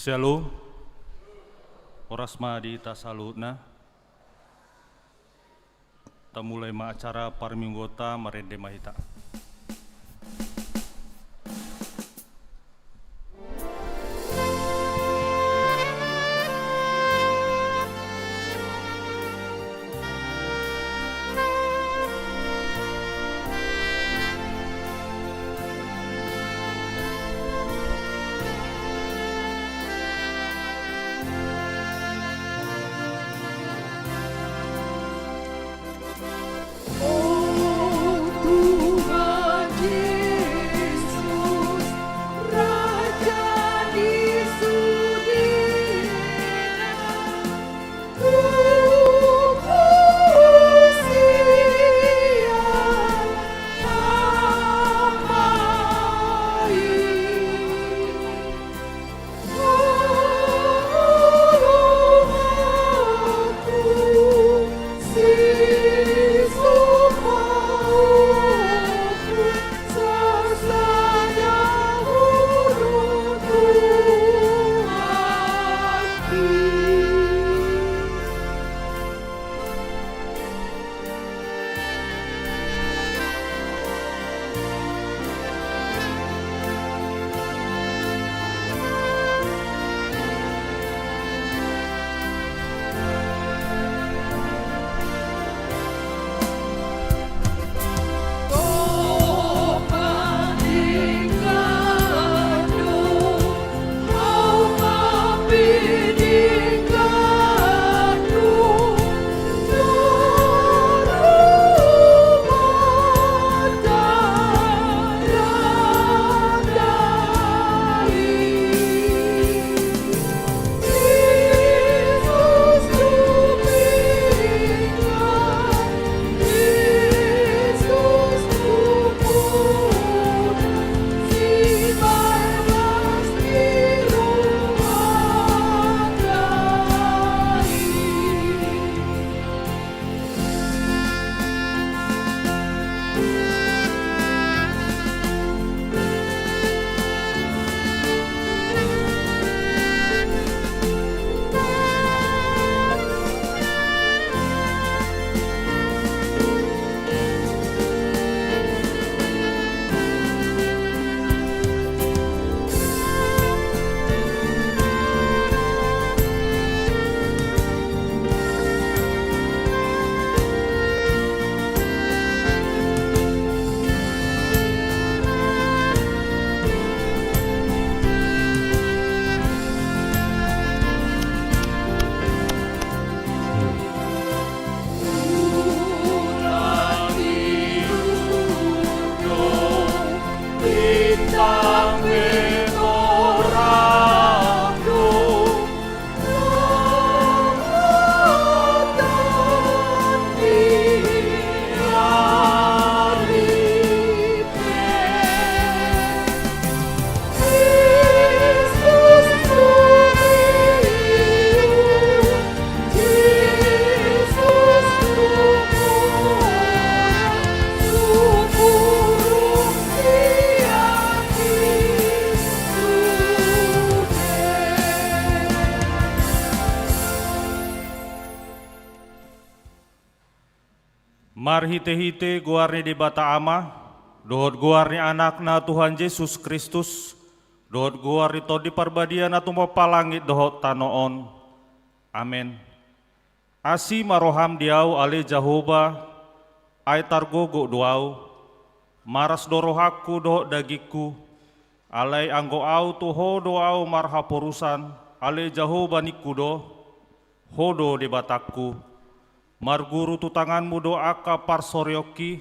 Shalom, oras di tasalutna. Ta mulai ma acara parminggota marende mahita. Marhite-hite guarni di bata ama, dohot guarni anakna Tuhan Yesus Kristus, dohot guarni to di parbadian atu palangit dohot tanoon. Amin. Asi maroham diau ale Jahoba, ay targogo doau, maras dorohaku dohot dagiku, alay anggo au tuho doau marhaporusan, ale Jahoba nikudo, hodo di bataku. Marguru tu tanganmu doa aka parsoryoki,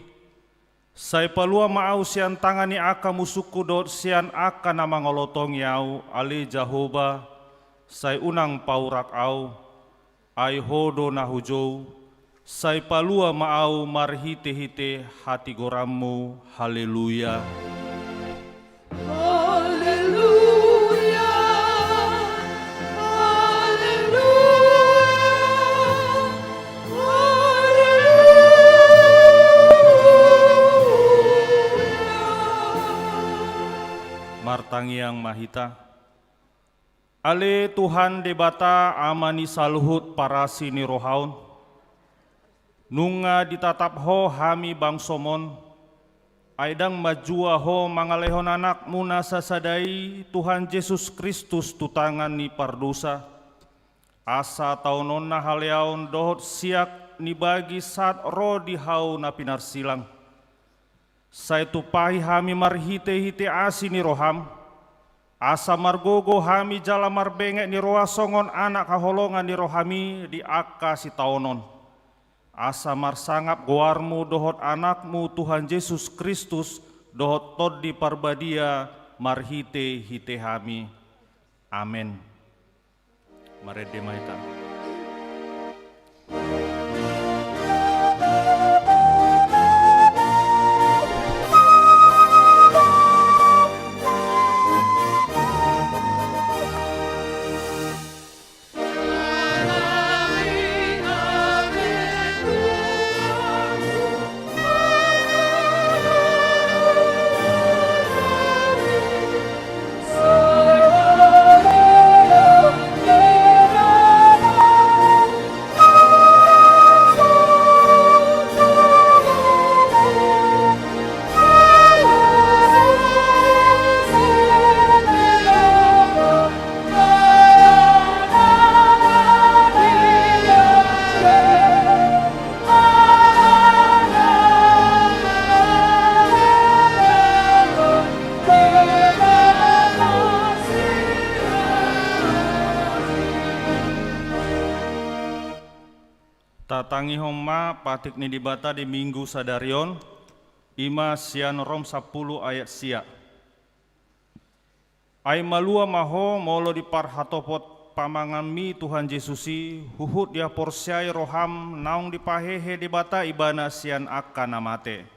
say palua maau sian tangani aka musuku dot sian aka nama ngolotong yau ali Jahoba, say unang paurak au, ay hodo nahujou, say palua maau marhite-hite hati gorammu, haleluya. Martangiang Mahita, Ale Tuhan debata amani saluhut para sini rohaun, nunga ditatap ho hami bangsomon, aidang majua ho mangalehon anak muna sasadai Tuhan Yesus Kristus tutangan ni pardusa, asa taunon na haleaon dohot siak ni bagi saat ro di hau na pinar silang. Saya tupahi hami marhite-hite asi ni roham, asa margogo hami jala marbengek ni roa songon anak kaholongan ni rohami di aka si taunon. Asa marsangap goarmu dohot anakmu Tuhan Yesus Kristus dohot tod di parbadia marhite-hite hami. Amin. Mari demaita. Tatangi homa patik ni dibata di minggu sadarion, ima sian rom 10 ayat sia. Ai malua maho molo di parhatopot pamangami Tuhan Yesusi, huhut dia porsiai roham naung dipahehe dibata ibana sian akan namate.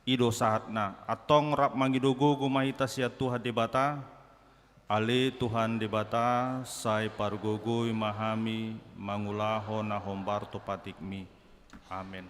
Ido sahatna, atong rap mangidogo gumahita sia Tuhan dibata, ale Tuhan debata sai pargogoi mahami mangulaho na hombar to patikmi. Amin.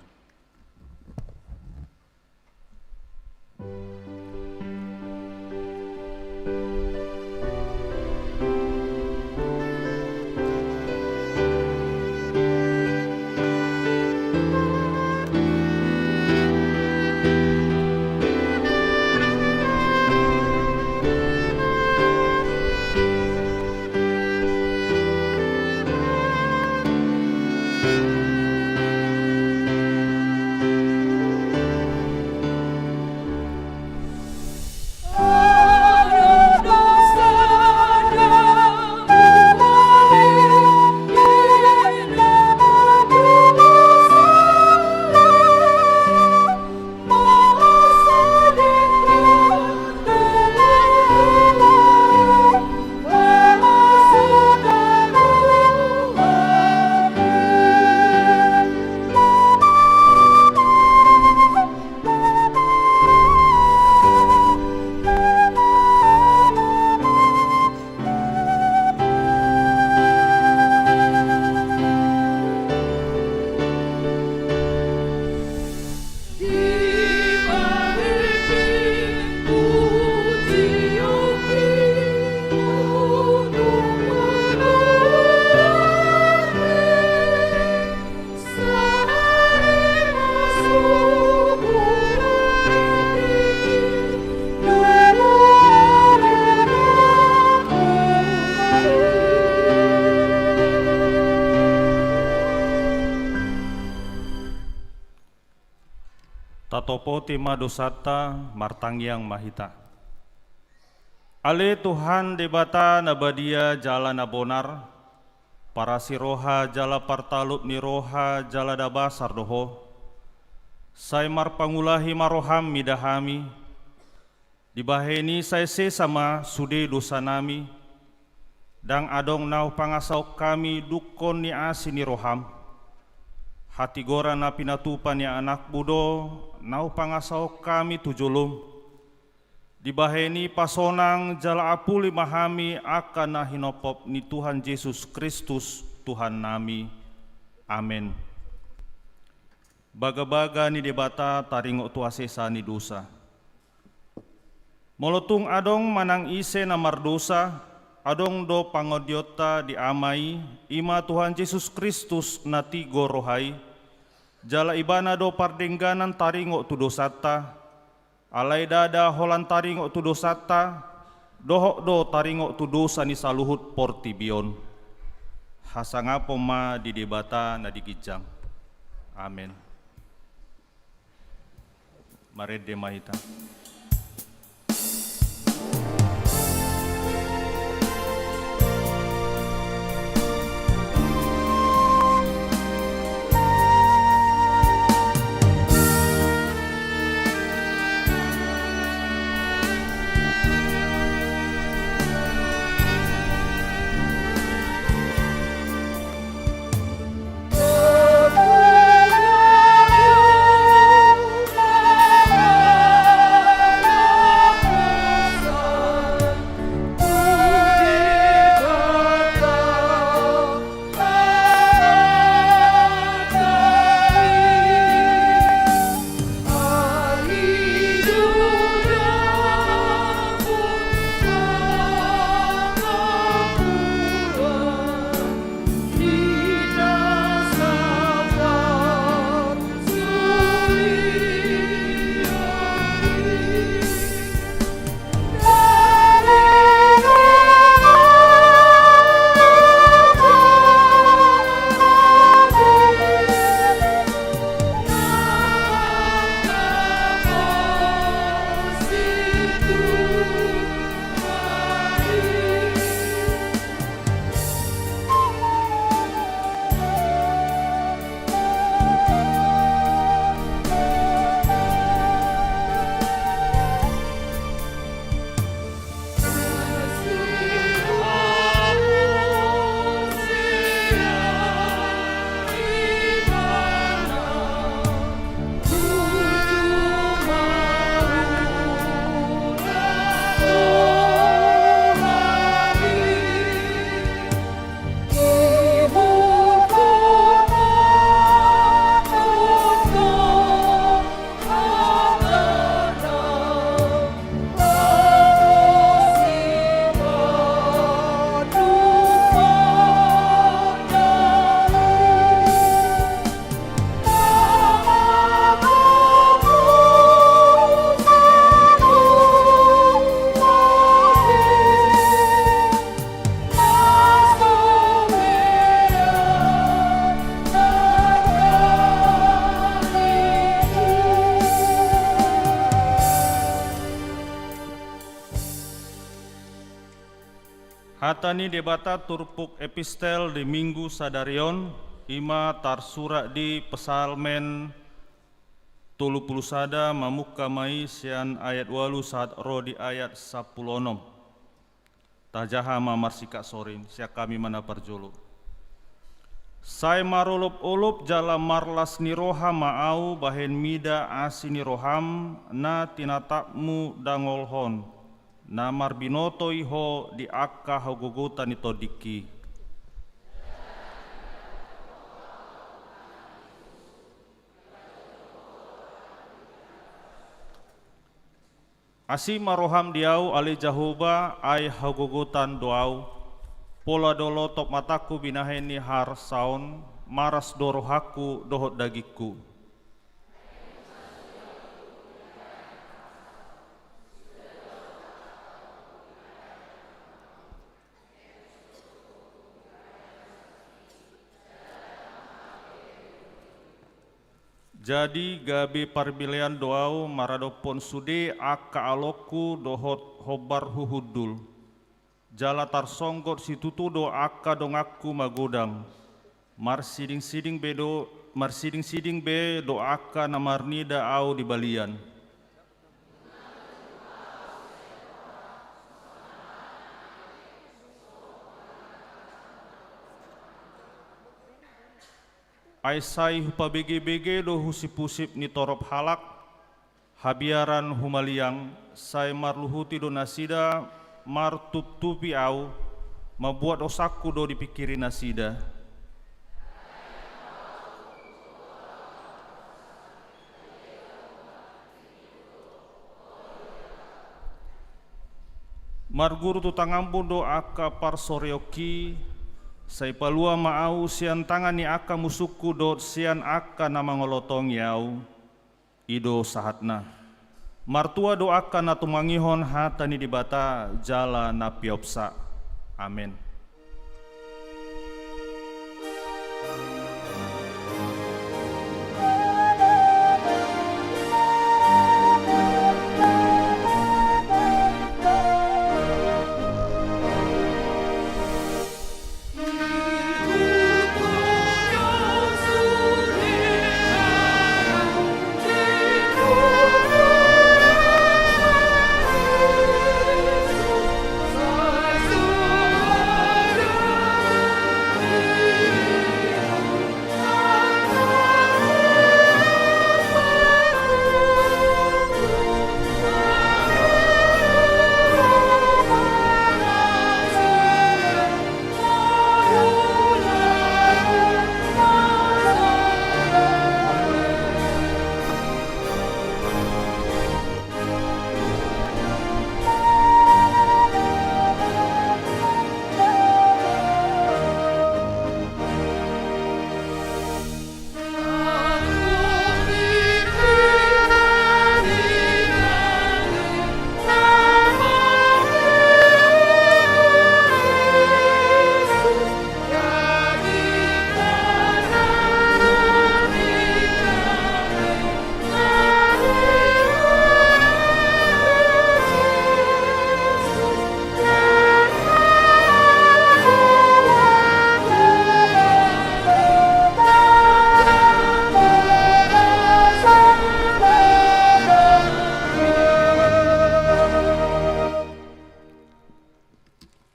Tatopo tema dosata martangyang mahita. Ale Tuhan debata nabadia jala nabonar, para si roha jala partalup ni roha jala dabasar doho, say marpangulahi maroham midahami, dibaheni say sesama sude dosa nami, dang adong nau pangasaw kami dukon ni asin ni roham, hati gora na pinatupan ni anak budo, nau pangasaw kami tujulum, dibaheni pasonang jala apuli mahami akan na hinopop ni Tuhan Yesus Kristus Tuhan nami. Amin. Baga-baga ni debata taringo tuasesa ni dosa. Molotung adong manang ise na mardosa, adong do pangodiota diamai, ima Tuhan Yesus Kristus nati gorohai, jala ibana do pardengganan taringo tu dosata, alai dada holan taringo tu dosata, dohok do taringo tu dosa ni saluhut portibion. Hasangapo ma di debata na digijang. Amin. Marede mahita. Hatani debata turpuk epistel di Minggu Sadarion, ima tarsura di pesalmen 30 mamuka mai sian ayat 8 saat roh di ayat 10. Tajaha mamarsika sorin, sia kami mana parjolo. Sai marulup-ulup jala marlas ni roham maau bahen mida asini roham na tinatakmu dangolhon. Namar binoto iho di akka hogogotan ito diki. Asi maroham diau ali jahuba ay hogogotan doau. Pola dolo top mataku binaheni har saun maras dorohaku dohot dagiku. Jadi gabi parbilian doau maradopon sude aka aloku dohot hobar huhudul. Jala tarsonggot situtu do aka dongaku magodang. Marsiding-siding be do aka namarnida au di balian. Aisai hupa bege-bege do husip-husip ni torop halak, habiaran humaliang, sai marluhuti do nasida, martup-tupi au, mabuat osaku do dipikiri nasida. Marguru tu tangampu do aka parsoryoki, sai palua maau sian tangani aka musuku do sian aka nama ngolotong yau, ido sahatna. Martua do aka na tumangihon hatani dibata jala na piopsa. Amin.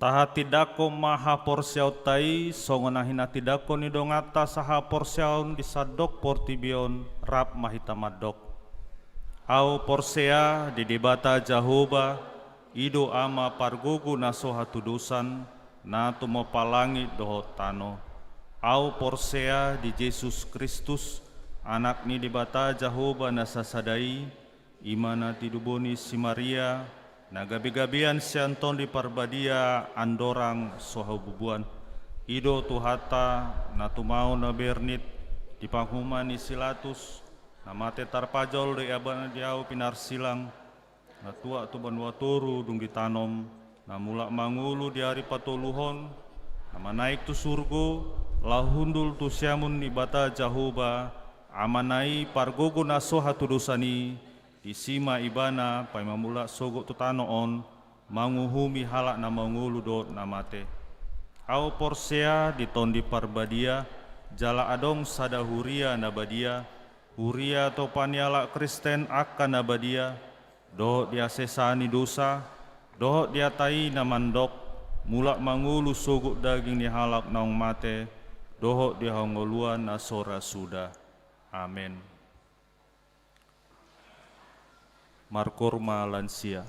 Taha tidako maha porsiau tai songonahina tidako ni dongata saha porsiaun disadok portibion rap mahita madok. Au porsea di debata jahoba ido ama pargugu nasoha tudusan na tumo palangi doho tano. Au porsea di Yesus Kristus anak ni debata jahoba nasasadai imana tiduboni si Maria na gabi-gabian sianton di parbadia andorang sohabubuan ido tuhata na tumau na bernit di panghuman ni silatus na mate tarpajol di abana diau pinar silang na tua tuban waturu dung ditanom na mulak mangulu di hari patoluhon na manaik tu surgo lahundul tu siamun ni bata jahoba amanai pargogo na soha tudusani isima ibana pai mamula sogo tutanoon manguhumi halak na mangulu dot namate. Au porsea di tondi parbadia jala adong sada huria nabadia huria to paniala Kristen akan nabadia doh dia sesani dosa doh dia tai namandok mulak mangulu sogo daging ni halak naung mate doh dia hongoluan nasora sudah. Amin. Markorma lansia.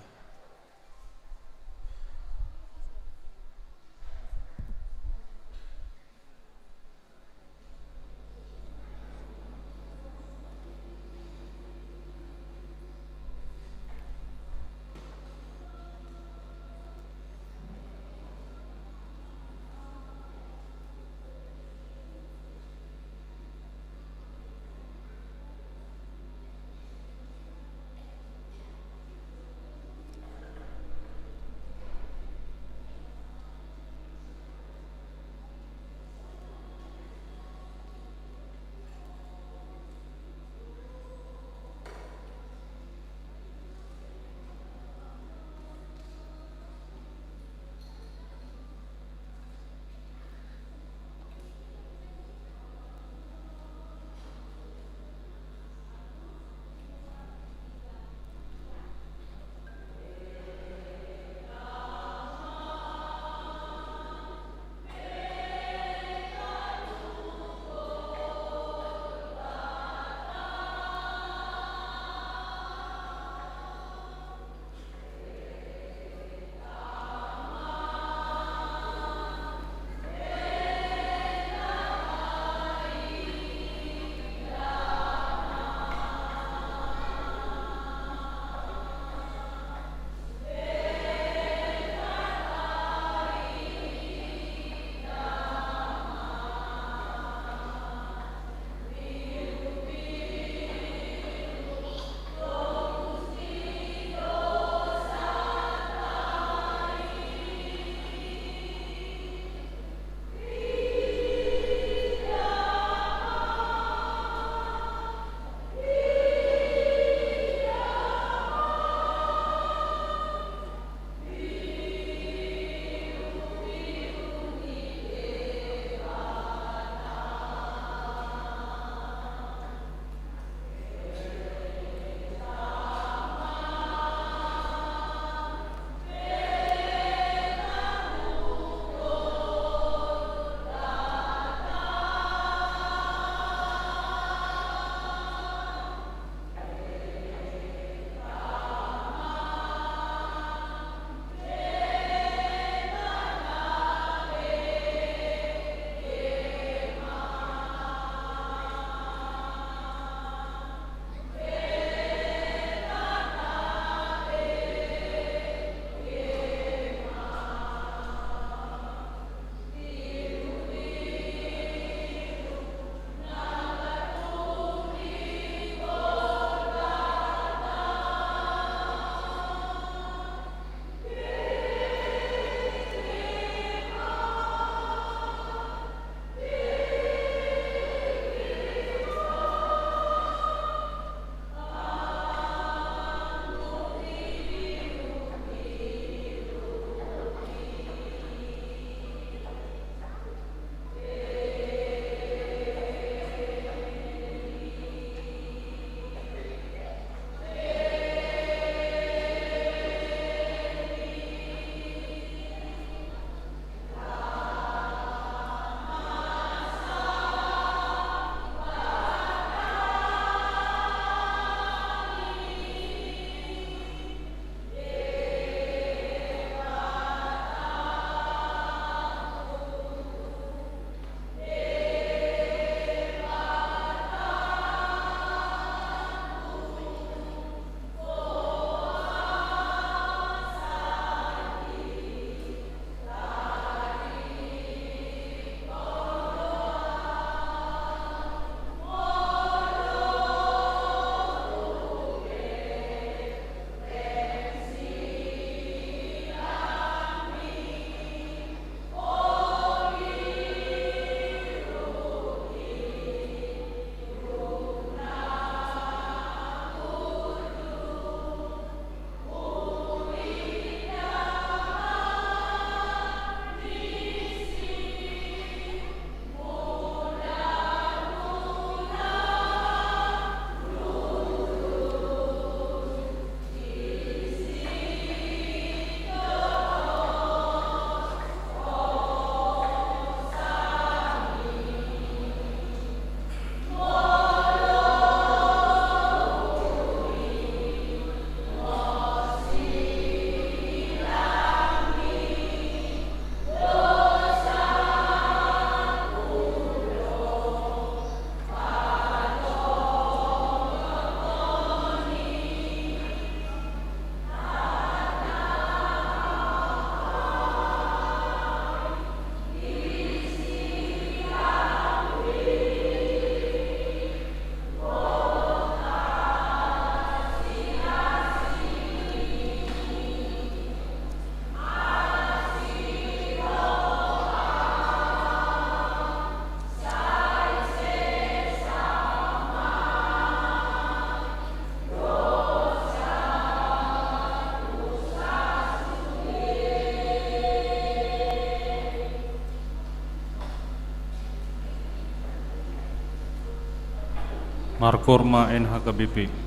Markorma NHKBP.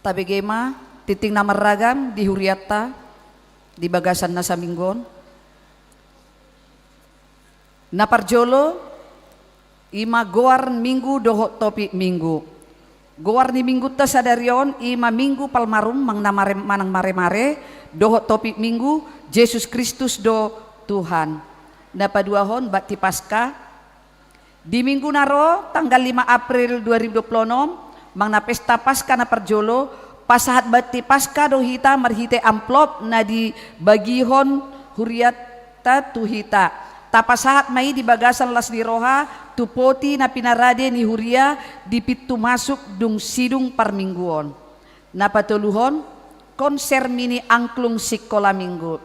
tabegema titing na maragam di huriata di bagasan na sa minggon na parjolo ima goar minggu dohot topi minggu goar ni minggu ta sadarion ima minggu palmarum manang mare dohot topi minggu Yesus Kristus do Tuhan na paduahon bakti Paskah di minggu naro tanggal 5 April 2026 mangna pesta Paskah na parjolo pasahat bakti Paskah do hita marhite amplop na di bagihon huriata tu hita tapasahat mai di bagasan las di roha tu poti na pinarade ni huria di pitu masuk dung sidung parmingguon na patuluhon konser mini angklung sikola minggu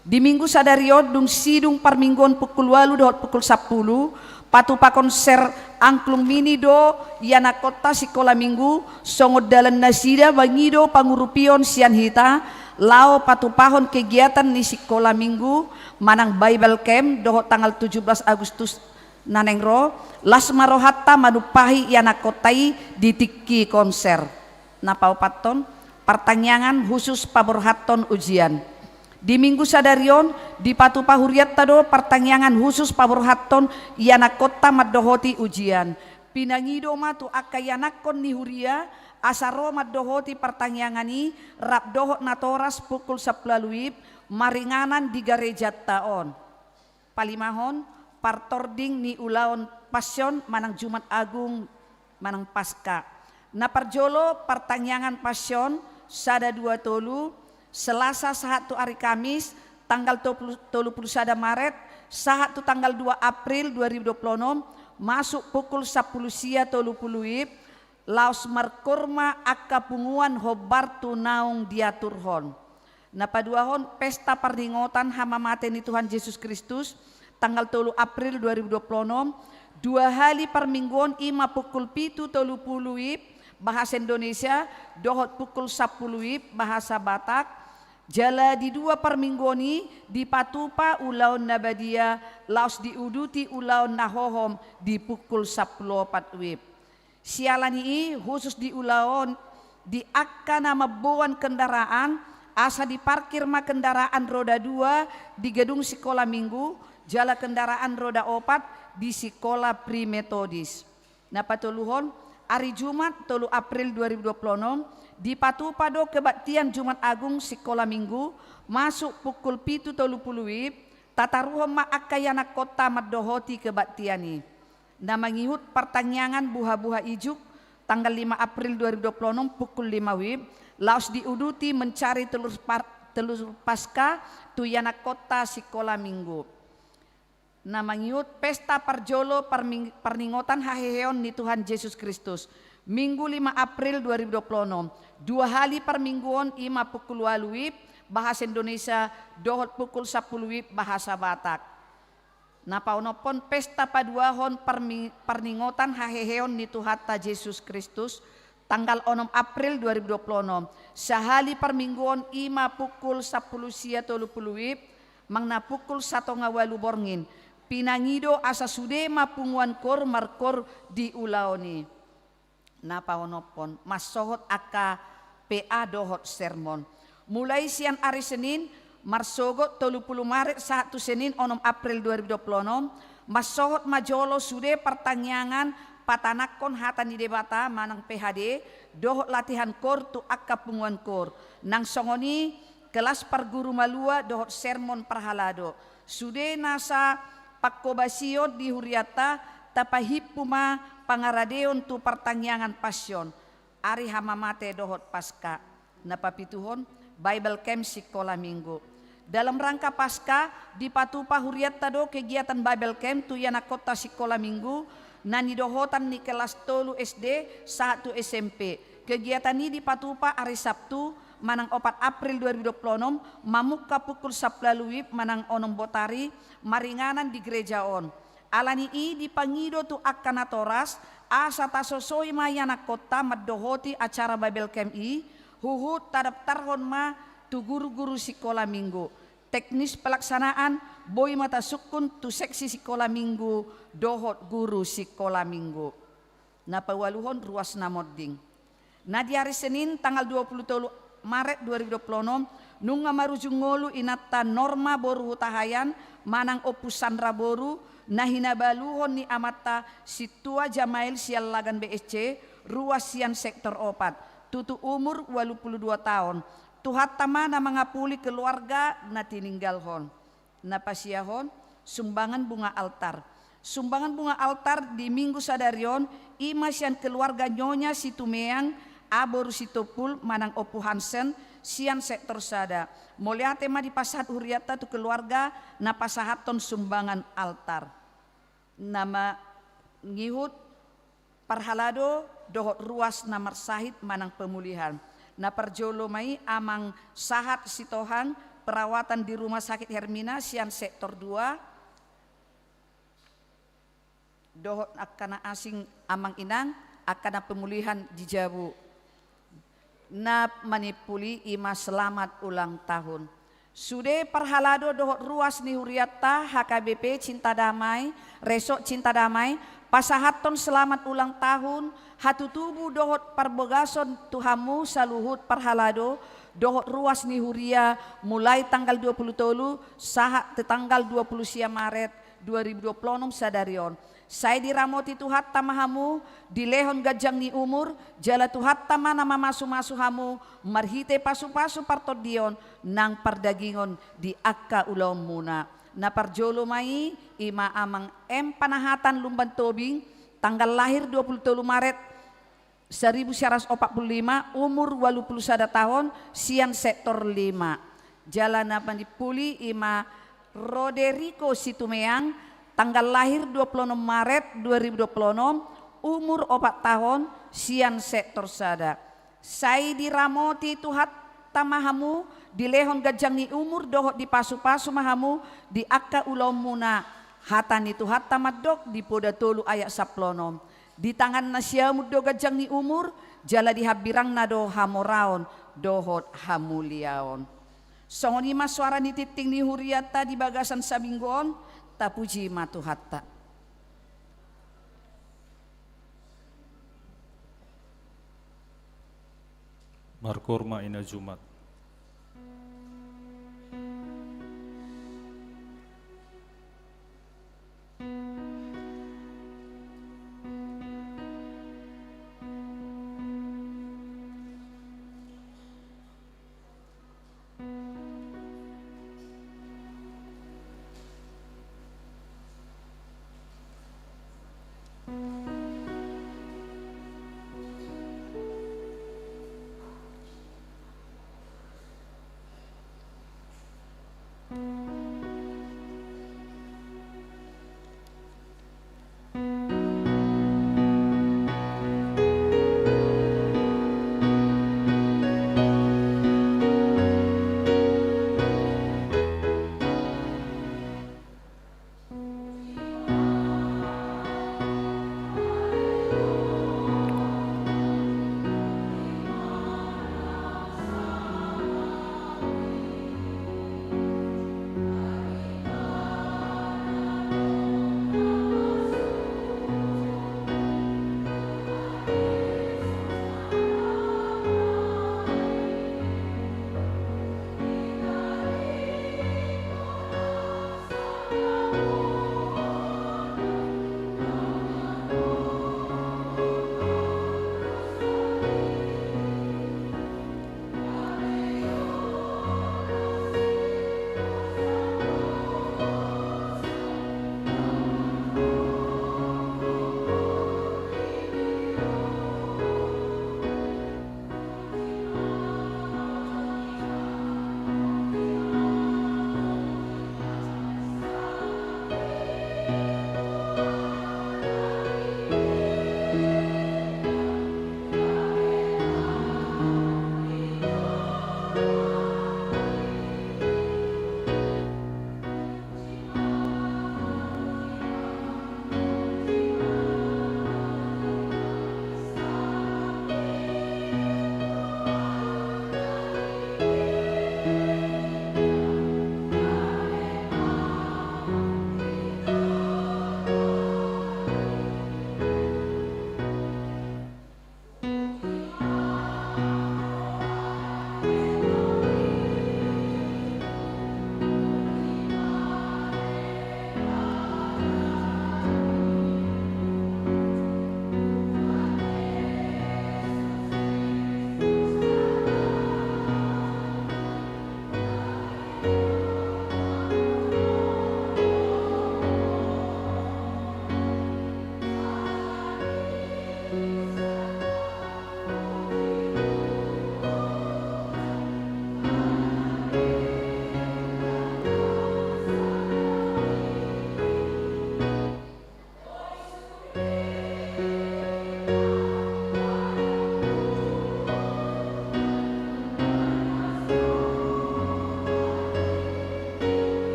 di minggu sadarion dung sidung parmingguon pukul 8 dohot pukul 10 patupa konser angklung mini do yana kota sikola minggu songod dalan nasida bangido pangurupion sian hita lao patupahon kegiatan ni sikola minggu manang Bible Camp dohot tanggal 17 Agustus nanengro las marohatta manupahi yana kotai ditiki konser napau paton pertanyaan khusus paborhaton ujian di minggu sadarion di patupa huriat tado pertanyaan khusus paborhaton yana kota madohoti ujian pinangido matu akayanakon ni huria asaro madohoti pertanyangani rap dohot natoras pukul 10 maringanan di gereja taon palimahon partording ni ulaon pasyon manang Jumat Agung manang Paskah na parjolo pertanyaan pasyon sada 2 tolu Selasa sahatu hari Kamis tanggal 31 Maret sahatu tanggal 2 April 2026 masuk pukul 10 sia 30 laos markurma akka punguan hobar tunaung diaturhon na paduahon pesta pardingotan hamamate ni Tuhan Yesus Kristus tanggal 3 April 2026 2 hari permingguan ima pukul 7.30 bahasa Indonesia dohot pukul 10 bahasa Batak jala di 2 permingguani di patupa ulaon nabadia laos diuduti ulaon nahohom di pukul 10.4 sialani khusus di ulaon di akka nama buan kendaraan asa diparkir ma kendaraan roda 2 di gedung sekolah minggu jala kendaraan roda 4 di sekolah Primetodis na patuluhon hari Jumat 3 April 2026 di patupado kebaktian Jumat Agung sekolah minggu masuk pukul 7.30 tataruhom ma akayana kota madohoti kebaktiani na mangihut pertanyaan buha-buha ijuk tanggal 5 April 2026 pukul 5 laos diuduti mencari telur Paskah tuyana kota sekolah minggu na mangihut pesta parjolo perningotan haheheon ni Tuhan Yesus Kristus Minggu 5 April 2026 2 hari permingguan ima pukul 8 bahasa Indonesia dohot pukul 10 bahasa Batak na paunopon pesta paduahon perningotan haheheon ni Tuhan Yesus Kristus tanggal 6 April 2026 sahali permingguan ima pukul 10 sia 30 mangna pukul 1 ngawalu borngin pinangido asa sudema punguan kor markor di ulaoni na paunopon masohot aka PA dohot sermon mulai siang hari Senin marsogot 30 Maret 1 Senin 6 April 2026 masohot majolo sude pertanyaan patanakon hatan di debata manang PHD dohot latihan kor tu akka punguan kor nang songoni kelas parguru malua dohot sermon parhalado sude nasa pakobasio di huriata tapahipuma pangaradeon tu pertanyaan pasyon ari hamamate dohot Paskah na papituhon Bible Camp sekolah minggu dalam rangka Paskah di patupa huriat tado kegiatan Bible Camp tu yana kota sekolah minggu nani dohotan ni kelas 3 SD 1 SMP kegiatan ini di patupa hari Sabtu manang 4 April 2026 mamuka pukul 10 manang onom botari maringanan di gereja on alani i dipangido tu akanatoras asa tasosoi mayana kota madohoti acara Bible Camp i huhut tadaptarhon ma tu guru-guru sekolah minggu teknis pelaksanaan boy mata sukun tu seksi sekolah minggu dohot guru sekolah minggu na pawaluhon ruas namodding Na di hari Senin tanggal 23 Maret 2026 nunga marujung ngolu inata norma boru hutahayan manang opusan raboru na hinabaluhon ni amata situa Jamail sial lagan BSC ruas sian sektor opat tutu umur 82 tahun tuhat tama na mangapuli keluarga na tininggalhon na pasiyahon sumbangan bunga altar. Sumbangan bunga altar di minggu sadarion ima sian keluarga nyonya si Tumeang aboru si Topul manang Opu Hansen sian sektor sada. Moliate ma di pasahat huriata tu keluarga na pasahaton sumbangan altar. Nama ngihut parhalado dohot ruas namar sahid manang pemulihan. Na perjolo mai amang sahat sitohang perawatan di rumah sakit Hermina sian sektor 2 dohot akana asing amang inang akana pemulihan di Jabu na manipuli ima selamat ulang tahun sude parhalado dohot ruas ni huriata HKBP Cinta Damai Resok Cinta Damai pasahaton selamat ulang tahun hatutubu dohot parbogason tuhamu saluhut parhalado dohot ruas ni huria mulai tanggal 20 tolu saha te tanggal 20 sia Maret 2026 sadarion. Saya diramoti Tuhat tamahamu di lehon gajang ni umur jala Tuhat tama nama masu-masu hamu marhite pasu-pasu partodion nang pardagingon di akka ulom muna. Na parjolo mai ima amang panahatan lumban tobing tanggal lahir 23 Maret 1945 umur 81 tahun sian sektor 5 jalan apa dipuli ima Roderico Situmeang tanggal lahir 26 Maret 2026 umur 4 tahun sian sektor sada. Saya diramoti Tuhat tamahamu di lehon gajang ni umur dohot di pasu-pasu mahamu di akka ulom muna hatani Tuhat tamadok di poda tolu ayak saplonom di tangan nasyamu do gajang ni umur jala di habirang nado hamoraon dohot hamuliaon. Songoni mas suara ni titing ni huriata di bagasan sabinggon tapuji matu hatta. Markurma ina Jumat.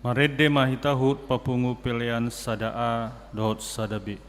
Marede mahitahut papungu pilihan sadaa dohot sadabi.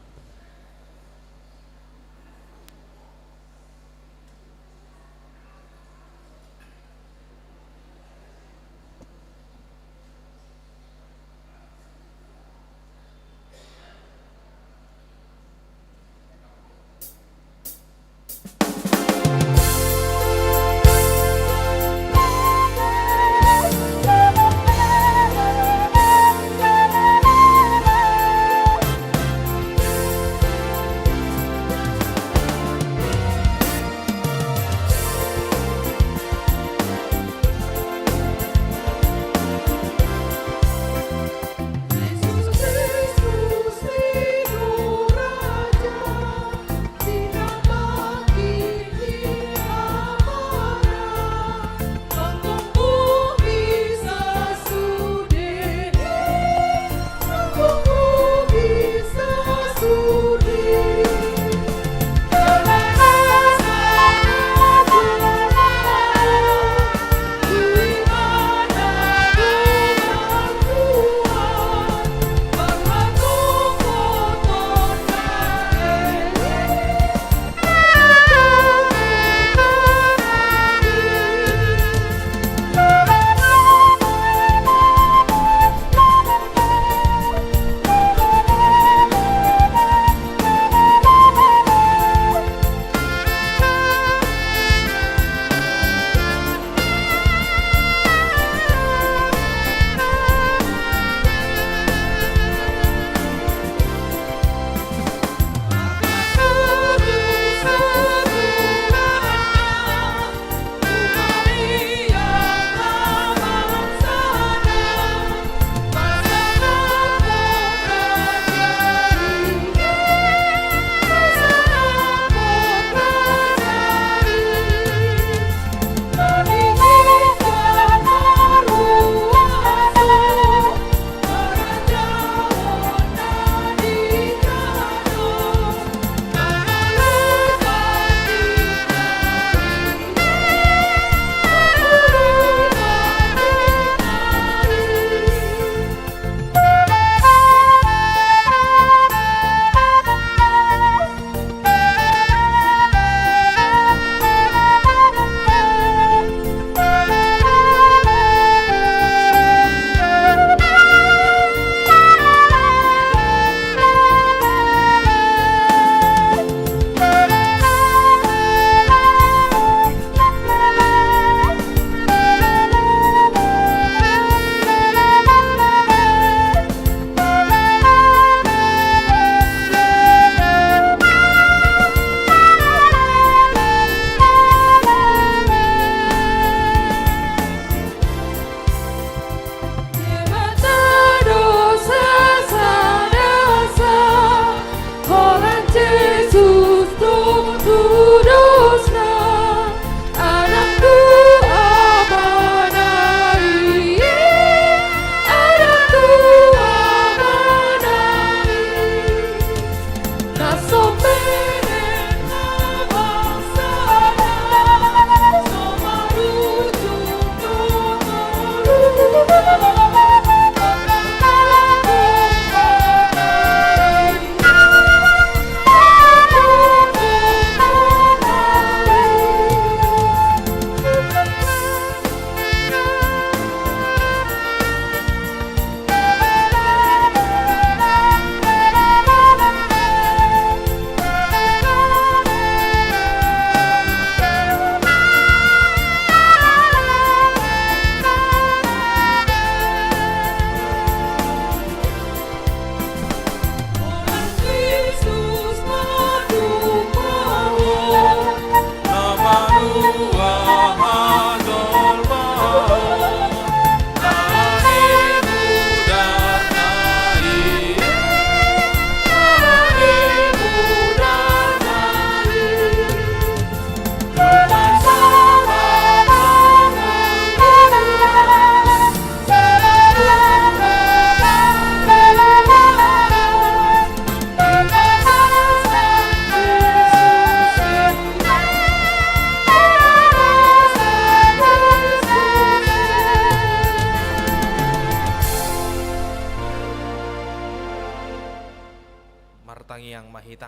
pertangiang mahita.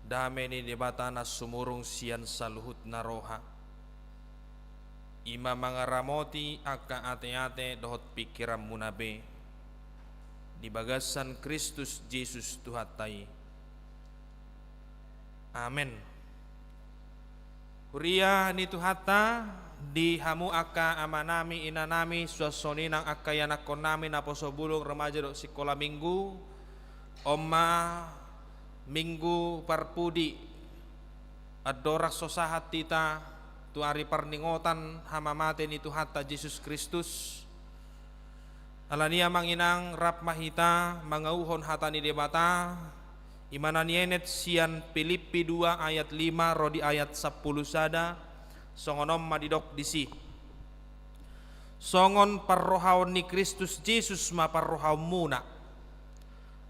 Dame ni debata na sumurung sian saluhut na roha. Ima mga ramoti aka ate-ate dohot pikiran munabe. Di bagasan Kristus Jesus Tuhatai. Amen. Huria ni Tuhata di hamu aka amanami inanami suasoni nang aka yanakon namin na posobulong remaja do sekolah minggu oma minggu parpudi adorak sosahat tita tuari parningotan hamamate ni Tuhata Jesus Kristus alania manginang rap mahita mangauhon hata ni debata imana nienet sian Filipi 2 ayat 5 rodi ayat 10 sada songonom madidok disi songon parrohaon ni Kristus Jesus ma parrohaon muna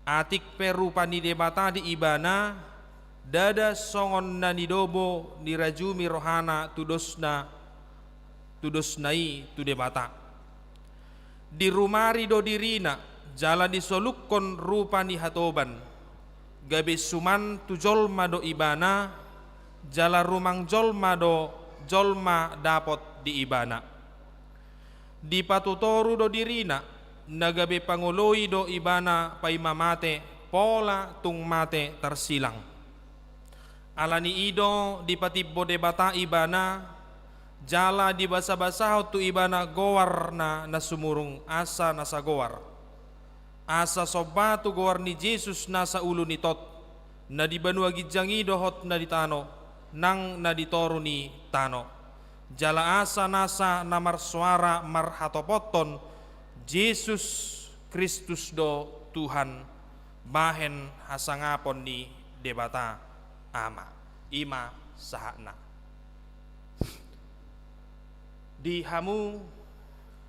atik perupa ni debata di ibana dada songon na nidobo ni rajumi rohana tudosnai tu debata di rumari do dirina jala disolukon rupa ni hatoban gabe suman tu jolma do ibana jala rumang jolma do jolma dapot di ibana di patutoru do dirina nagabe panguloi do ibana paimamate pola tung mate tersilang alani ido di patibbo debata ibana jala di basa-basa tu ibana gowar na sumurung asa nasa gowar asa sobatu gowar ni Jesus nasa ulo ni tot na di banua gijangi dohot na ditano nang na ditoru ni tano jala asa nasa namar suara marhatopoton Jesus Kristus do Tuhan bahen hasangapon ni debata ama ima sahana di hamu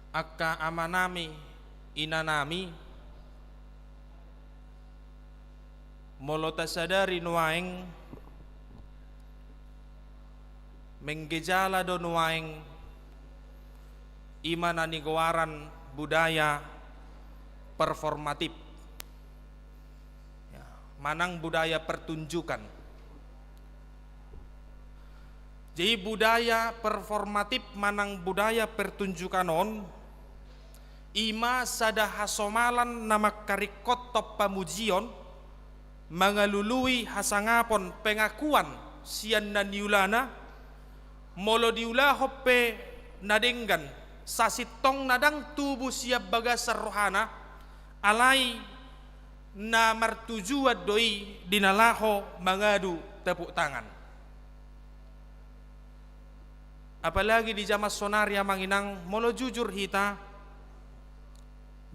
akka amanami inanami molota sadari nuaing menggejala do nuaing imana ni gawaran budaya performatif ya, manang budaya pertunjukan jadi budaya performatif manang budaya pertunjukan on ima sada hasomalan nama karikot top pamujion mangalului hasangapon pengakuan sian na niulana molo diulah hoppe nadenggan sasitong nadang tubuh siap bagasar rohana alai na martujuat doi dinalaho mangadu tepuk tangan apalagi di zaman sonaria manginang molo jujur hita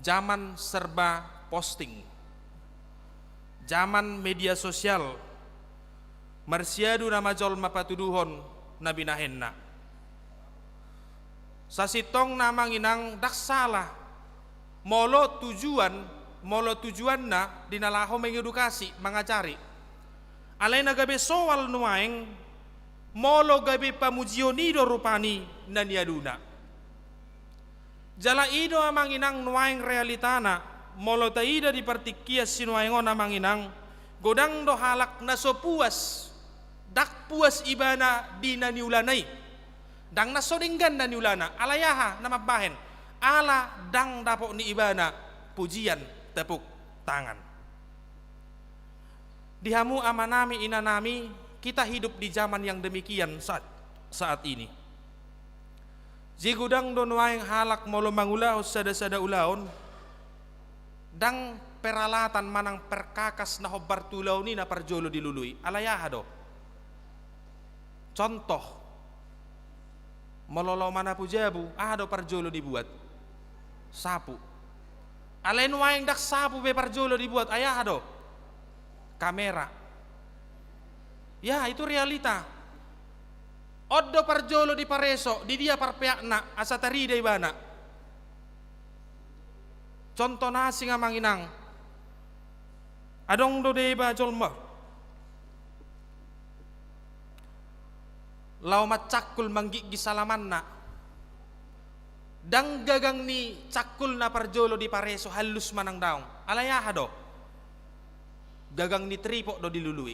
zaman serba posting zaman media sosial marsiadu nama jol mapatuduhon nabi nahenna sasitong namang inang daksalah molo tujuan na dinalaho mengedukasi mengajari alai nagabe soal nuaeng molo gabe pamujionido rupani naniaduna jala ido amang inang nuaeng realitana molo taida di partikia sinuaengon namang inang godang do halak naso puas dak puas ibana di naniulanai dang naso dinggan naniulana alayaha nama bahen ala dang dapok ni ibana pujian tepuk tangan dihamu amanami inanami kita hidup di zaman yang demikian saat ini jigudang do nuaeng halak molo mangulau sada-sada ulaon dang peralatan manang perkakas na hobar tulau ni na parjolo dilului alayaha do contoh mololo mana pujabu do parjolo dibuat sapu alain waeng dak sapu be parjolo dibuat ayaha do kamera ya itu realita oddo parjolo di pareso di dia parpeakna asa tarida ibana contoh nasi nga manginang adong do deba jolma lau macakul manggigi salamanna dang gagang ni cakul na parjolo di pareso halus manang daong alayaha do gagang ni tripo do dilului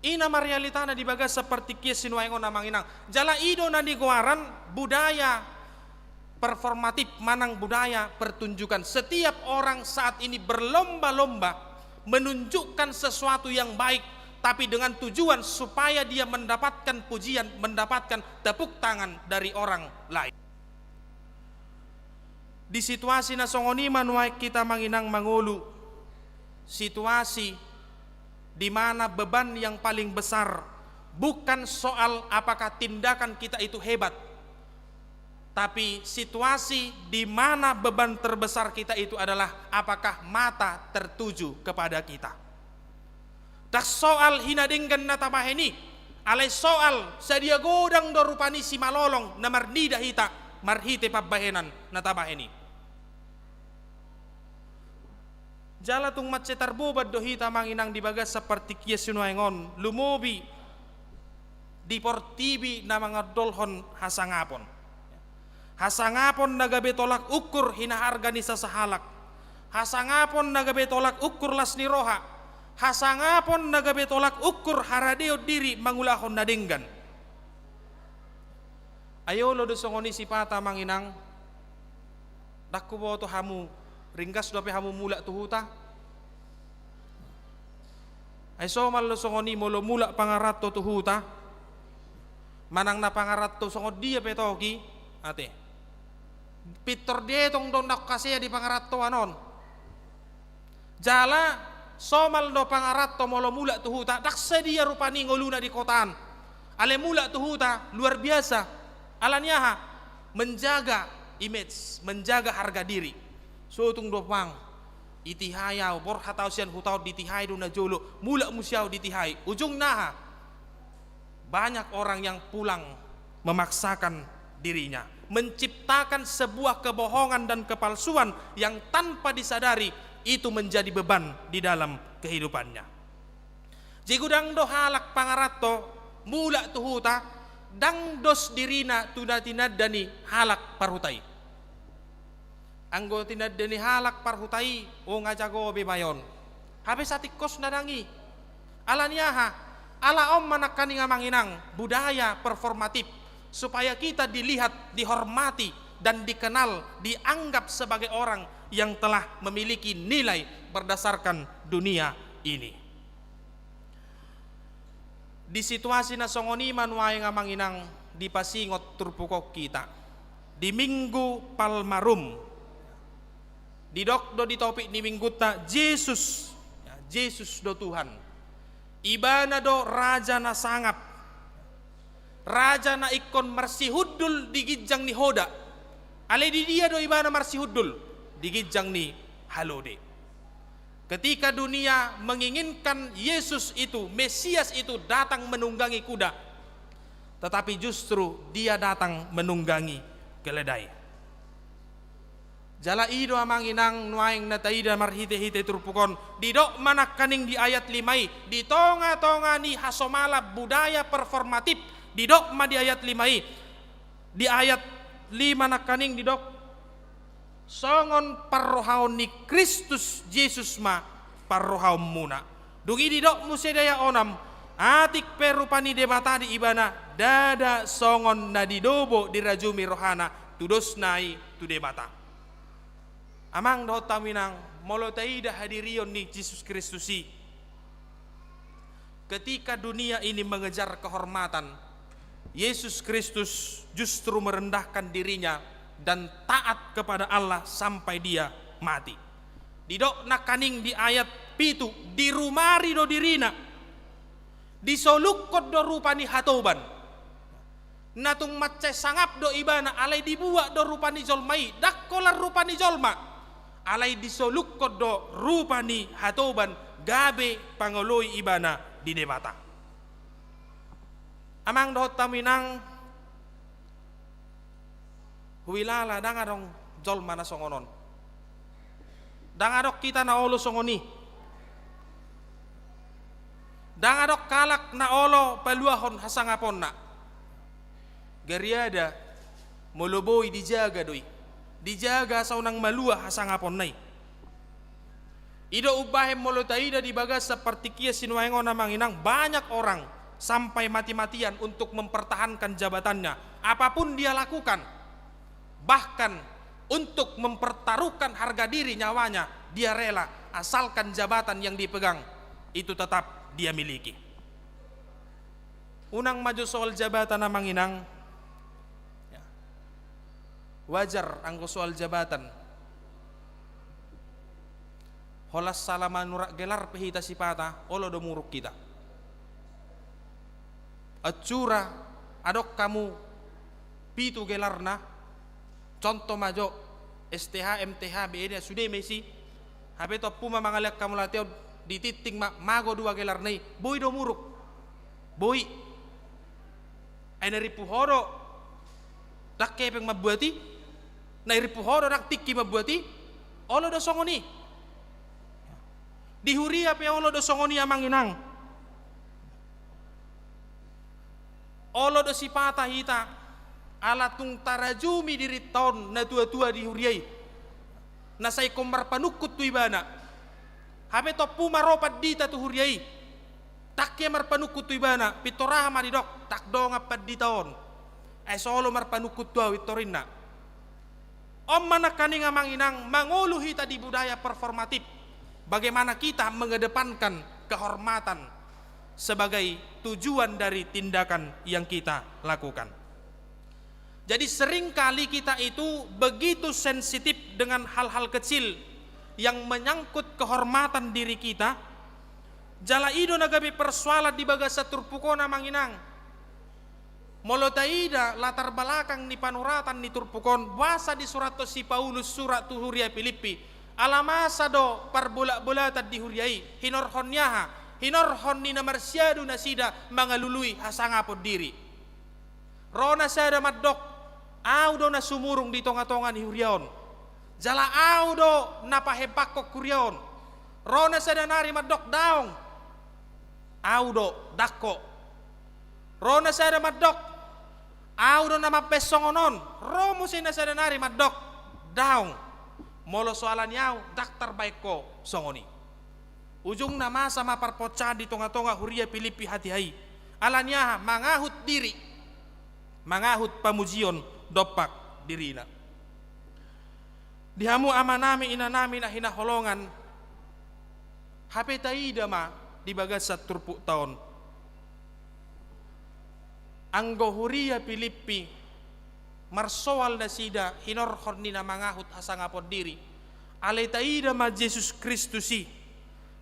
ina marealita na dibaga seperti kia sinuaingon namang inang jala ido na diguaran budaya performatif manang budaya pertunjukan setiap orang saat ini berlomba-lomba menunjukkan sesuatu yang baik tapi dengan tujuan supaya dia mendapatkan pujian, mendapatkan tepuk tangan dari orang lain. Di situasi na songoni manuai kita manginang mangulu situasi di mana beban yang paling besar bukan soal apakah tindakan kita itu hebat, tapi situasi di mana beban terbesar kita itu adalah apakah mata tertuju kepada kita. Dak soal hinadinggan na tabaheni, alay soal sadia godang dorupani si malolong na marnida hita marhite pabahenan na tabaheni. Jala tung matse tarbubad do hita manginang dibagas seperti kia sinuaingon lumobi di portibi na mga dolhon hasangapon. Hasangapon nagabe tolak ukur hinaharga ni sasahalak. Hasangapon nagabe tolak ukur las ni roha. Hasangapon nagabe tolak ukur haradeo diri mangulahon nadinggan. Ayo lo dosongoni si pata manginang dakku boto hamu ringkas dope hamu mula tuhuta. Ay somal lo songoni molo mula pangarat to tuhuta. Manang na pangarat to songod dia petoki ate. Pitor dia tong don nak kasih di pangarat to anon. Jala somal do pangarat to molo mula tuhuta dak sedia rupani ngoluna di kotaan. Ale mula tuhuta luar biasa. Alanyaha menjaga image, menjaga harga diri. So tung dopang itihayau bor hatau sian hutau ditihai do na jolo mula musiau ditihai. Ujung naha banyak orang yang pulang memaksakan dirinya, menciptakan sebuah kebohongan dan kepalsuan yang tanpa disadari itu menjadi beban di dalam kehidupannya. Jigudang do halak pangarato mula tuhuta dang dos dirina tunatinadani halak parhutai. Anggo tinadani halak parhutai o ngajago bimayon. Habis atikos nadangi. Alaniaha ala om manakani ngamanginang budaya performatif supaya kita dilihat, dihormati dan dikenal, dianggap sebagai orang yang telah memiliki nilai berdasarkan dunia ini. Di situasi na songoni manuay nga manginang di pasingot turpukok kita. Di Minggu Palmarum. Di dok do di topik ni mingguta Yesus. Yesus do Tuhan. Ibana do raja na sangap. Raja na ikon marsihudul di gijang ni hoda. Ale di dia do ibana marsihudul digijang ni halode. Ketika dunia menginginkan Yesus itu, Mesias itu datang menunggangi kuda, tetapi justru dia datang menunggangi keledai. Jala ido amanginang nuaing nataida marhite-hite turpukon didok manak kaning di ayat 5 di tonga-tonga ni hasomala budaya performatif didok ma di ayat 5 di ayat 5 nak kaning didok songon parrohaon ni Kristus Yesus ma parrohaon muna. Dugi didok musedaya onam atik perupani debata di ibana dada songon na didobo dirajumi rohana tudos nai tu debata. Amang doh taminang molotaida hadirion ni Yesus Kristusi. Ketika dunia ini mengejar kehormatan, Yesus Kristus justru merendahkan dirinya dan taat kepada Allah sampai dia mati. Didok nakaning di ayat pitu di rumari do dirina disolukot do rupani hatoban natung matce sangap do ibana alai dibuat do rupani jolmai dakkolar rupani jolma alai disolukot do rupani hatoban gabe pangoloi ibana di debata. Amang do taminang huilala dangadong jolma na songonon. Dangadok kita na olo songoni. Dangadok kalak na olo paluahon hasangapon na. Geriada Moloboy dijaga doi. Dijaga sa unang malua hasangapon nay. Ido ubahem molo taida di bagas seperti kia sinuaingon na manginang, banyak orang sampai mati-matian untuk mempertahankan jabatannya. Apapun dia lakukan, bahkan untuk mempertaruhkan harga diri nyawanya, dia rela asalkan jabatan yang dipegang itu tetap dia miliki. Unang maju soal jabatan na manginang, wajar anggo soal jabatan. Holas salama nurak gelar pehita sipata, olo do muruk kita. Acura adok kamu pitu gelarna, contoh majo STH, MTH, BED sudah mesi. Habe to puma mangalak kamu lateo di titing mago dua gelar nai, boy do muruk. Boy. Ay naripu horo. Dak kepeng mabuati, naripu horo dak tiki mabuati, olo do songoni. Di huria pe olo do songoni amanginang. Olo do sipata hita ala tung tarajumi diri taon na tua-tua di huriai. Nasay komar panukut tu ibana. Habe to puma ropat dita tu huriai. Takya mar panukut tu ibana, pitoraha maridok tak dong apad di taon. Solo mar panukut tu awitorinna. Om manakaning amanginang mangulu hita di budaya performatif. Bagaimana kita mengedepankan kehormatan sebagai tujuan dari tindakan yang kita lakukan. Jadi seringkali kita itu begitu sensitif dengan hal-hal kecil yang menyangkut kehormatan diri kita. Jala ido nagabi persoalan di bagasa turpukona manginang. Molotaida latar belakang ni panuratan ni turpukon bahasa di surat si Paulus surat tuhuria Filipi. Alamasa do parbulak-bulatan di huriai hinorhon nyaha hinorhon ni namarsyadu nasida mangalului hasangapod diri rona sada maddok au do na sumurung di tonga-tonga ni huriaon jala au do napahepakok kuriaon rona sada nari maddok daong au do dakko rona sada maddok au do namapesongonon romo sina sada nari maddok daong molo soalan yau daktar baiko songoni ujung nama sama parpoca di tonga-tonga huria Filipi hati hai alanya mangahut diri mangahut pamujion dopak dirina dihamu amanami inanami na hinaholongan hape taida ma di bagasat turpuk taon anggo huria Filipi marsoal nasida hinorhon ni na mangahut hasangapod diri alay taida ma Jesus Kristusi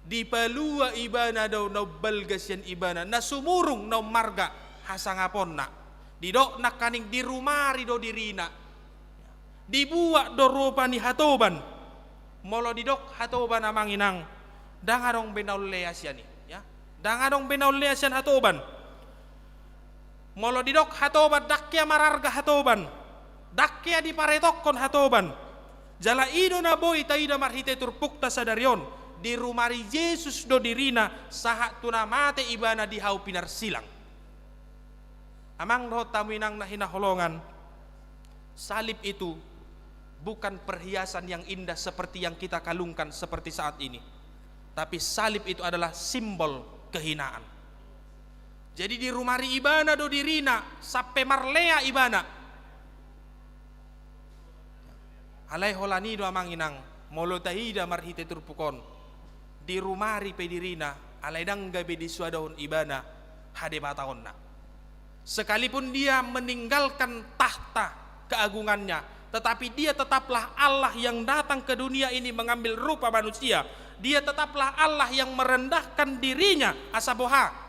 di palua ibana daw na balgasyan ibana na sumurong na marga hasangapon na didok na kaning dirumari do dirina dibuak do rupa ni hatoban molo didok hatoban na manginang dangadong benauleasyan ni ya dangadong benauleasyan hatoban molo didok hatoban dakya mararga hatoban dakya di paretokon hatoban jala ido na boy taida marhite turpukta sadarion di rumari Yesus do dirina saha tunamate ibana di hau pinar silang amang do taminang na hinaholongan salib itu bukan perhiasan yang indah seperti yang kita kalungkan seperti saat ini tapi salib itu adalah simbol kehinaan. Jadi di rumari ibana do dirina sampai marlea ibana. Alai holani do amanginang molo tahida marhite turpukon. Di rumari pedirina alai dangga be di suadahun ibana hade bataonna. Sekalipun dia meninggalkan tahta keagungannya, tetapi dia tetaplah Allah yang datang ke dunia ini mengambil rupa manusia. Dia tetaplah Allah yang merendahkan dirinya asaboha.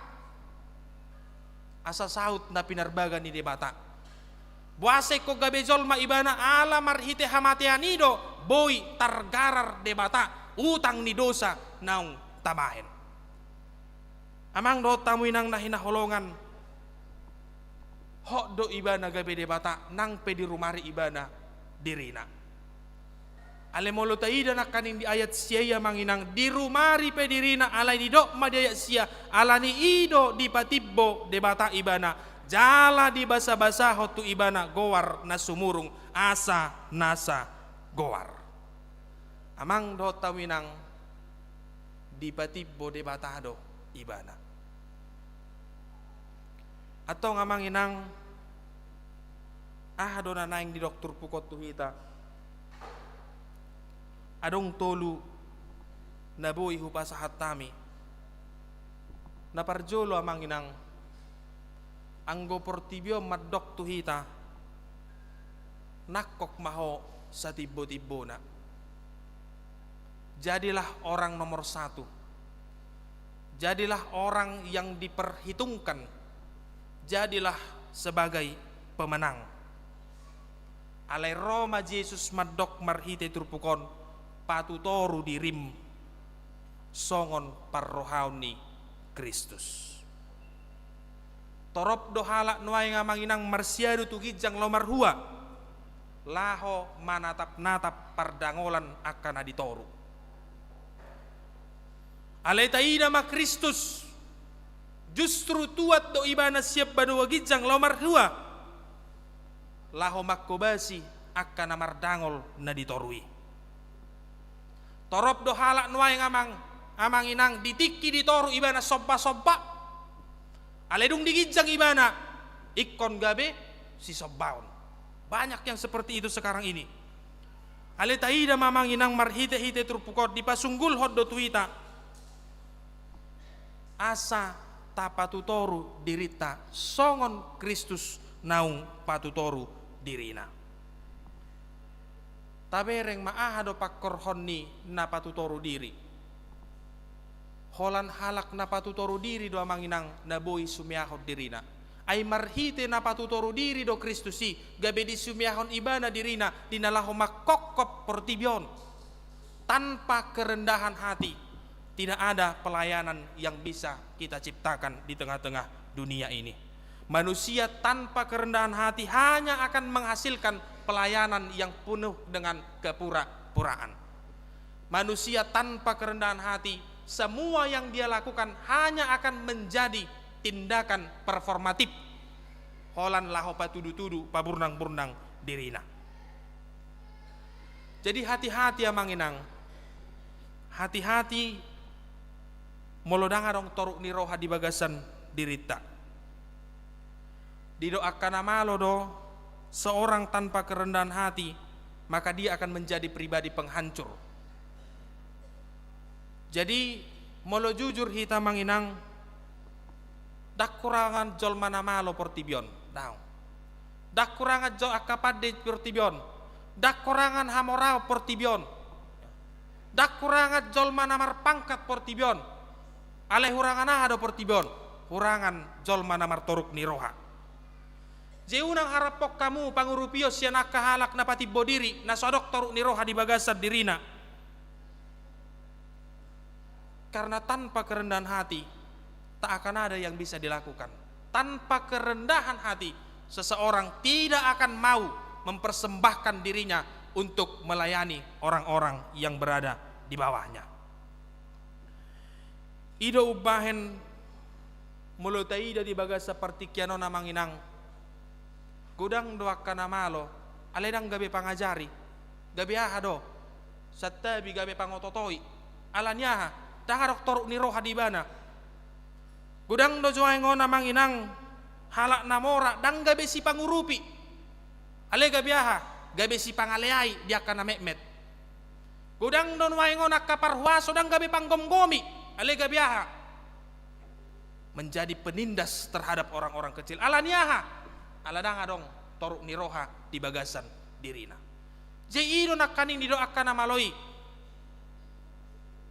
Asa saut na pinarbagan ni debata buase ko gabejol ma ibana ala marhite hamatianido boy targarar debata utang ni dosa naung tamahen amang do tamuinang nahinaholongan ho do ibana gabe debata nang pe di rumari ibana dirina ale molo taida na kaning di ayat siya manginang di rumari pedirina alai di dok madaya sia alani ido di patibbo debata ibana jala di basa-basa hotu ibana goar na sumurung asa nasa goar. Amang do tawinang di patibbo de batado ibana. Atau ngamang inang do na naing di dokter pukot tuhita. Adong tolu na buhi hupasahat tami. Naparjolo amang inang anggo portibyo madok tuhita nakok maho sa tibbo-tibbo na. Jadilah orang nomor satu. Jadilah orang yang diperhitungkan. Jadilah sebagai pemenang. Alai Roma Yesus madok marhite turpukon patutoru dirim songon parrohauni Kristus. Torop dohalak nuai ngamanginang marsiadu tugijang lomar hua laho manatap-natap pardangolan akan aditoru. Aletaida ma Kristus justru tuat do ibana siap badu wagijang lomar hua laho makkobasi akan amardangol na ditorui. Torop dohalak nuai amang inang ditiki ditoru ibana sobba-sobba aledung digijang ibana ikon gabe si sobbaon. Banyak yang seperti itu sekarang ini. Aletaida mamang inang marhite-hite turpukot dipasunggul hoddo tuita asa tapatutoru dirita songon Kristus naung patutoru dirina. Tabereng maahado pakkorhonni na patutoru diri. Holan halak na patutoru diri do amanginang na boy sumiahon dirina. Ay marhite na patutoru diri do Kristusi gabe di sumiahon ibana dirina dinalaho makkokop portibyon. Tanpa kerendahan hati tidak ada pelayanan yang bisa kita ciptakan di tengah-tengah dunia ini. Manusia tanpa kerendahan hati hanya akan menghasilkan pelayanan yang penuh dengan kepura-puraan. Manusia tanpa kerendahan hati, semua yang dia lakukan hanya akan menjadi tindakan performatif. Holan laho patudu-tudu paburnang-burnang dirina. Jadi hati-hati amanginang. Hati-hati molodanga dong toruk ni roha di bagasan dirita. Didoakan amalo do seorang tanpa kerendahan hati, maka dia akan menjadi pribadi penghancur. Jadi molo jujur hita manginang dak kurangan jol mana malo portibyon daw. Dak kurangan jol akapade portibyon. Dak kurangan hamorao portibyon. Dak kurangan jol mana marpangkat portibyon. Ale hurangan ada portibyon, hurangan jol mana martoruk ni roha. Jeunang harapok kamu pangurupios siya nakahalak na pati bodiri na sodok toruk ni roha di bagasan dirina. Karena tanpa kerendahan hati tak akan ada yang bisa dilakukan. Tanpa kerendahan hati seseorang tidak akan mau mempersembahkan dirinya untuk melayani orang-orang yang berada di bawahnya. Ido ubahen mulutaida di bagasa partikiano namang inang gudang doak kana malo aledang gabe pangajari gabe ahado sattabi gabe pangototoi alanyaha daharok toruk ni roha di bana gudang do joaengo namang inang halak namora dang gabe si pangurupi ale gabe aha gabe si pangaleai dia kana mekmet gudang don waengo nakaparhuaso dang gabe panggomgomi alega biaha menjadi penindas terhadap orang-orang kecil. Alaniaha aladang adong toruk niroha di bagasan dirina. Jeido nakaning didoakan amaloi.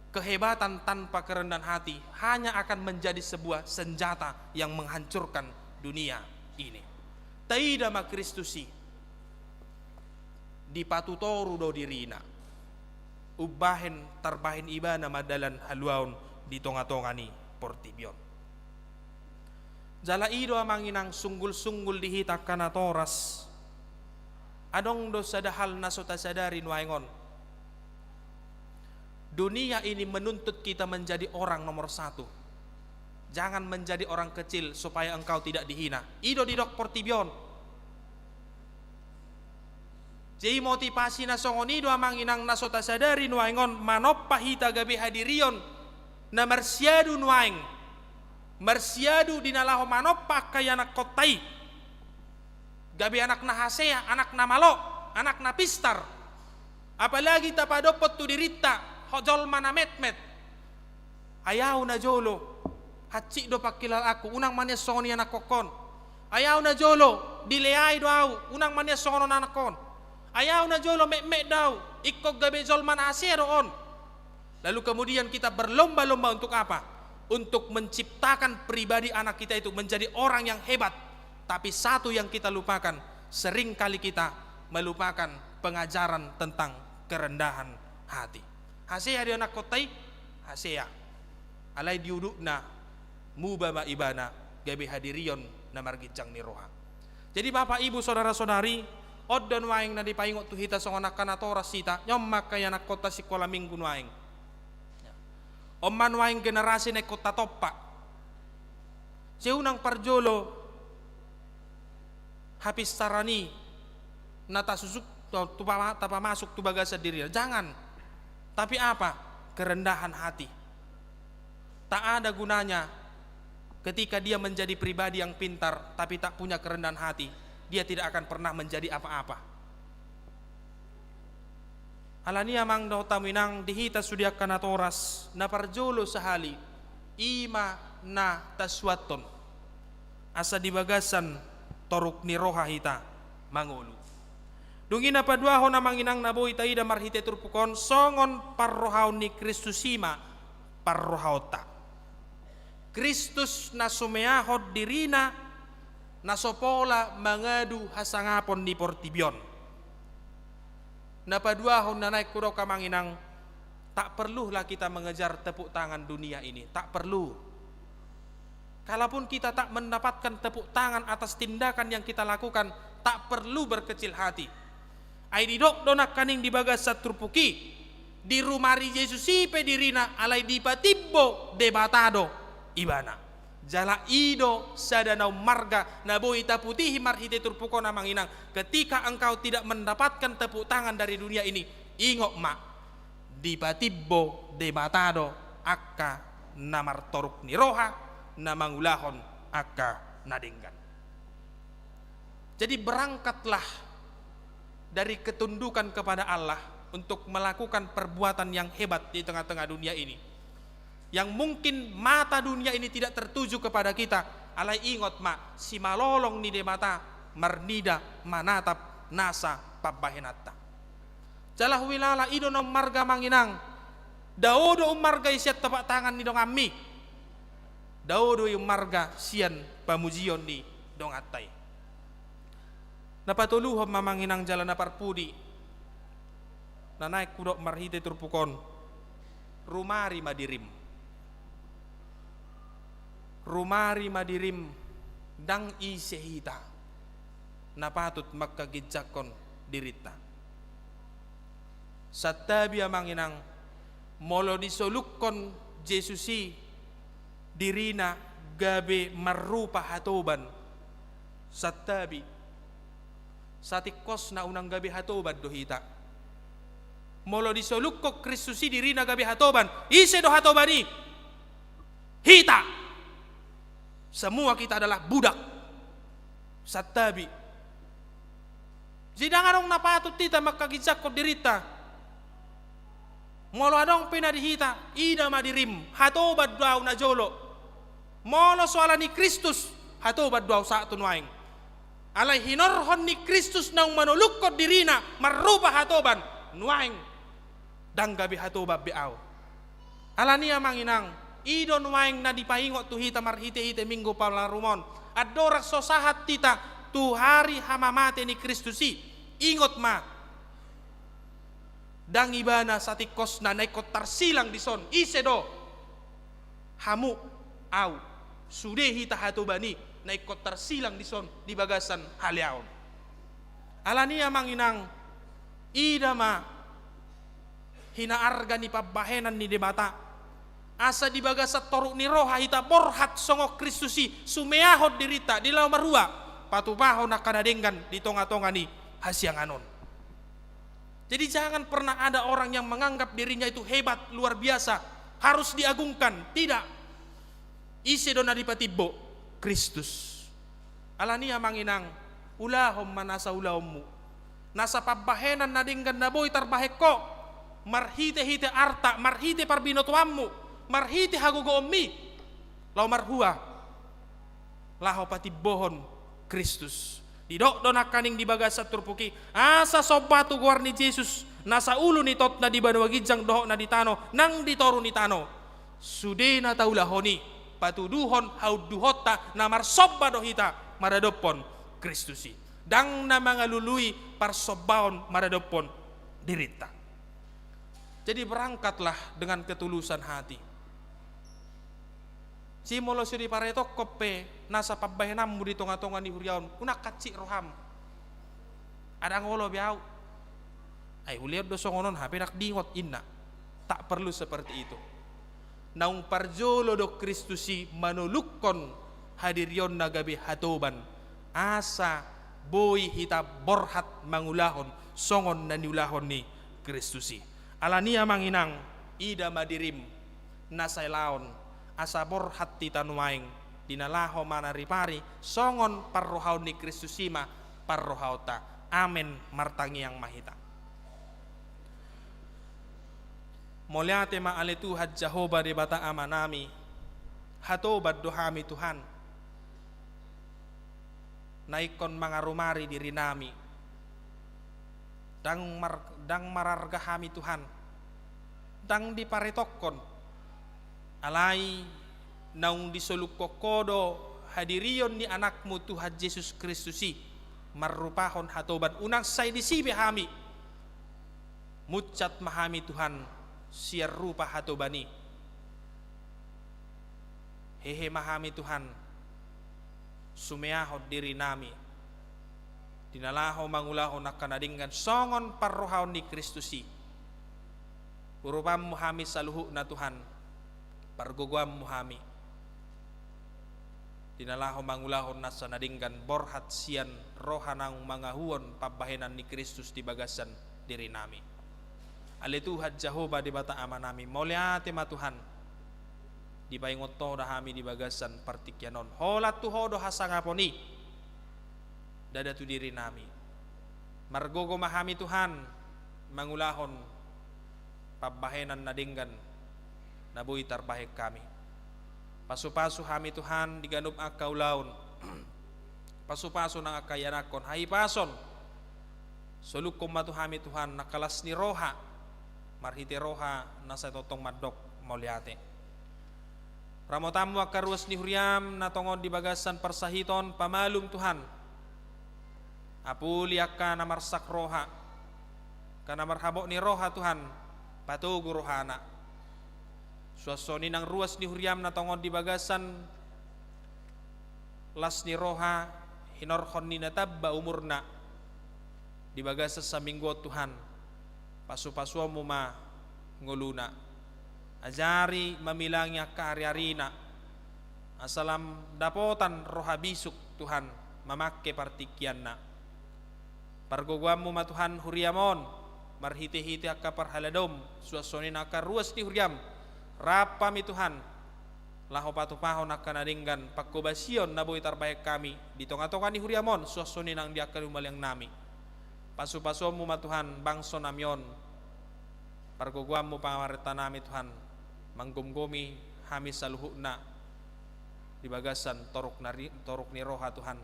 Kehebatan tanpa kerendahan hati hanya akan menjadi sebuah senjata yang menghancurkan dunia ini. Taida ma Kristusi di patutoru do dirina. Ubahen tarbahin ibana madalan haluaun di tonga-tonga ni portibyon. Jala ido amanginang sunggul-sunggul dihitak kana toras. Adong do sadahal nasota sadarin waingon. Dunia ini menuntut kita menjadi orang nomor satu. Jangan menjadi orang kecil supaya engkau tidak dihina. Ido di dok portibion. Jadi motivasi na songoni do amang inang nasota sadari nuaingon manoppa hita gabe hadirion na marsiadu nuaing. Marsiadu dinalaho manoppa kaya anak kotai. Gabe anak na hasea, anak na malo, anak na pistar. Apalagi tapadopot tu dirita, hojol mana metmet. Ayaw na jolo, hatsi do pakilal aku, unang manya songoni anak kokon. Ayaw na jolo, dileay do au, unang manya songono anak kon. Ayaw na jolo mek-mek daw, ikog gabe jol mana hasea doon. Lalu kemudian kita berlomba-lomba untuk apa? Untuk menciptakan pribadi anak kita itu menjadi orang yang hebat. Tapi satu yang kita lupakan, sering kali kita melupakan pengajaran tentang kerendahan hati. Hasea di anak kotai, hasea. Alai diudukna mubama ibana gabe hadirion na margijang ni roha. Jadi Bapak Ibu saudara-saudari, oddon waing na dipaingot tu hita songonak kanatora sita nyommak kaya nak kota sikola minggu waing. Omman waing generasi na kota toppa. Seunang parjolo habis sarani nata susuk tapa masuk tu bagasa diri. Jangan. Tapi apa? Kerendahan hati. Tak ada gunanya ketika dia menjadi pribadi yang pintar tapi tak punya kerendahan hati. Dia tidak akan pernah menjadi apa-apa. Alania mang daw taminang dihita sudia kanatoras na parjolo sahali ima na taswaton asa dibagasan toruk ni roha hita mangulu. Dungin na paduaho na manginang naboy taida marhite turpukon songon parrohaw ni Kristusima parrohawta. Kristus na sumeahod dirina nasopola mangadu hasangapon di portibion. Napaduahon na naik kuro kamanginang tak perlulah kita mengejar tepuk tangan dunia ini. Tak perlu. Kalaupun kita tak mendapatkan tepuk tangan atas tindakan yang kita lakukan, tak perlu berkecil hati. Ai didok donak kaning di bagas satrupuki di rumari Yesus ipe dirina alai di patibbo debatado ibana. Jala ido sadanau marga naboita putih marhite turpuko namang inang. Ketika engkau tidak mendapatkan tepuk tangan dari dunia ini, ingok mak dipatibbo debatado akka namar toruk niroha namangulahon akka nadenggan. Jadi berangkatlah dari ketundukan kepada Allah untuk melakukan perbuatan yang hebat di tengah-tengah dunia ini. Yang mungkin mata dunia ini tidak tertuju kepada kita. Alai ingot ma si malolong ni de mata marnida manatap nasa pabahenata. Jalah wilala ido nom marga manginang. Daodo marga isiat tapak tangan ni dong ammi. Daodo yung marga sian pamujion ni dong atay. Napatuluhom mamanginang jalan naparpudi. Na naik kudok marhite turpukon. Rumari madirim. Rumari madirim dang isehita napatut makagidjakon dirita. Satabi amanginang molo disolukkon Jesusi dirina gabe marupa hatoban. Satabi satikos na unang gabe hatoban dohita. Molo disolukko Kristusi dirina gabe hatoban. Ise do hatobani hita. Semua kita adalah budak satabi. Jidangan dong napatut tita makagijak ko dirita. Molo adong pinadihita ida madirim hatobad daw na jolo. Molo soala ni Kristus hatobad daw sa tunwaing. Alay hinorhon ni Kristus nang manulukod dirina marupa hatoban nuwaing danggabi hatoba beaw. Alania manginang idon waing na dipaingot tu hita marhite-hite minggu palarumon. Adorak sosahat tita tu hari hamamate ni Kristusi. Ingot ma. Dang ibana satikos na naikot tarsilang dison. Isedo. Hamu au. Sude hita hatubani naikot tarsilang dison di bagasan haliaon. Alania manginang ida ma hinaarga ni pabahenan ni debata. asa di bagasat toruk ni roha hita borhat songo Kristusi sumeahot dirita di lau marua patupaho nakadadenggan di tonga-tonga ni hasianganon. Jadi jangan pernah ada orang yang menganggap dirinya itu hebat, luar biasa, harus diagungkan. Tidak. Isi dona dipatibo Kristus. Alania manginang ulahom manasa ulahommu. Nasa pabahenan nadinggan naboy tarbaheko. Marhite-hite arta, marhite parbinotuammu. Marhite hagogo ommi. Lau marhua. Laho patibohon Kristus. Didok donak kaning di bagasat turpuki. Asa sobatu guar ni Jesus. Nasa ulu ni tot na di banawagijang dohok na di tano. Nang ditoru ni tano. Sude na taulahoni. Patuduhon hauduhota na marsobba dohita. Maradopon Kristusi. Dang na mga lului parsobbaon maradopon dirita. Jadi berangkatlah dengan ketulusan hati. Si molo suri paretok kope nasa pabahenammu di tonga-tonga ni huriaon unak kacik roham. Ada ngolo biau. Ay uliat dosongonon hape nak dingot inna. Tak perlu seperti itu. Naung parjolo do Kristusi manulukkon hadirion nagabe hatoban. Asa boy hita borhat mangulahon songon na niulahon ni Kristusi. Alania manginang ida madirim nasailaon asa borhat tita nuaing dinalaho manaripari songon parrohaw ni Kristusima parrohauta. Amen martangi yang mahita. Molyate maaletu Jehovah di bata amanami hatobad dohami Tuhan naikon mangarumari diri nami dang marargahami Tuhan dang diparetokon alai naung disoluk kokodo hadirion ni anakmu Tuhan Yesus Kristusi marrupahon hatoban unang say disibe hami mucat mahami Tuhan siar rupa hatobani hehe mahami Tuhan sumeahot diri nami dinalaho mangulaho nakanadinggan songon parrohaon ni Kristusi urupam muhami saluhu na Tuhan pargogoam muhami dinalaho mangulaho nasa nadinggan borhat sian rohanang mangahuon pabahenan ni Kristus di bagasan diri nami. Aletuhat Jehovah di bata ama nami molyate ma Tuhan di baingoto dahami di bagasan partikyanon holat tuhodo hasangaponi dada tu diri nami margogo mahami Tuhan mangulahon pabahenan nadinggan nabuhi tarbahek kami pasu-pasu hami Tuhan diganup akau laun pasu-pasu nang akayanakon hai pason solukom matuhami Tuhan nakalas ni roha marhite roha nasa totong madok molyate ramotamu akaruas ni huriam natongon di bagasan persahiton pamalum Tuhan apuli akka namarsak roha kana marhabok ni roha Tuhan patugu rohana suasoni nang ruas ni huriam natongon di bagasan las ni roha hinorhon ni natabba umurna di bagasan sa minggu Tuhan pasu-pasuamu ma nguluna ajari mamilangnya karyarina asalam dapotan roha bisuk Tuhan mamakke partikyanna pargoguamu ma Tuhan huriamon marhite-hite akka parhaladom suasoni naka ruas ni huriam rapa mi Tuhan laho patupahon akka nadinggan pagkubasion na boy tarbayak kami di tonga-tonga ni huriamon suasoni nang diakan umalyang nami pasu-pasuamu ma Tuhan bangso namyon pargoguamu pangamarita nami Tuhan manggumgumi hami saluhuna di bagasan toruk ni roha Tuhan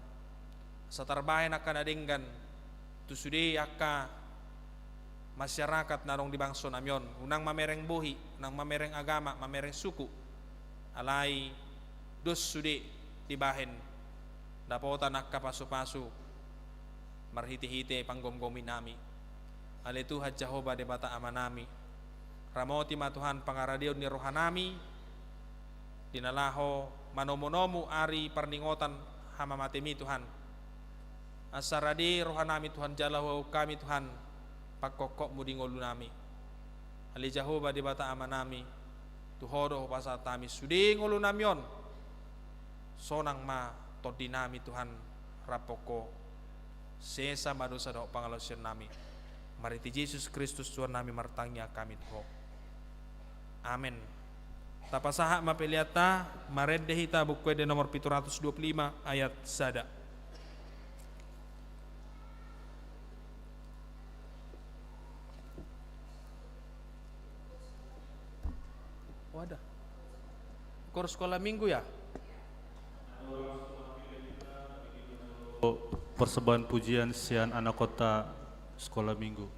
satarbahin akan adinggan tusudi akka masyarakat narong di bangso namyon unang mamereng buhi unang mamereng agama mamereng suku alai dos sudi dibahin dapotan akka pasu-pasu marhiti-hiti panggomgomi nami aletuhat Jehovah de bata ama nami ramoti ma Tuhan pangaradion ni rohanami dinalaho manomonomu ari parningotan hamamatemi Tuhan asaradi rohanami Tuhan jalaho kami Tuhan pagkokok mu dingolu nami ali Jehovah di bata ama nami Tuhodo pasal tami suding ulu namyon. Sonang ma todinami Tuhan rapoko. Sesa madosa do pangalosyon nami. Mariti Yesus Kristus Tuhan nami martangnya kami ho. Amin. Tapasaha mapeliata marede hita bukwede nomor 725 ayat sada. Wadah. Kor sekolah minggu ya? Persembahan pujian Sian Anak Kota Sekolah Minggu.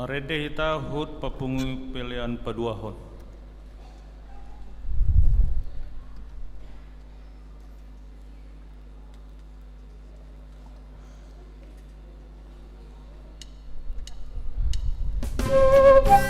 Marede hita hut papungu pilihan padua hot. Yesus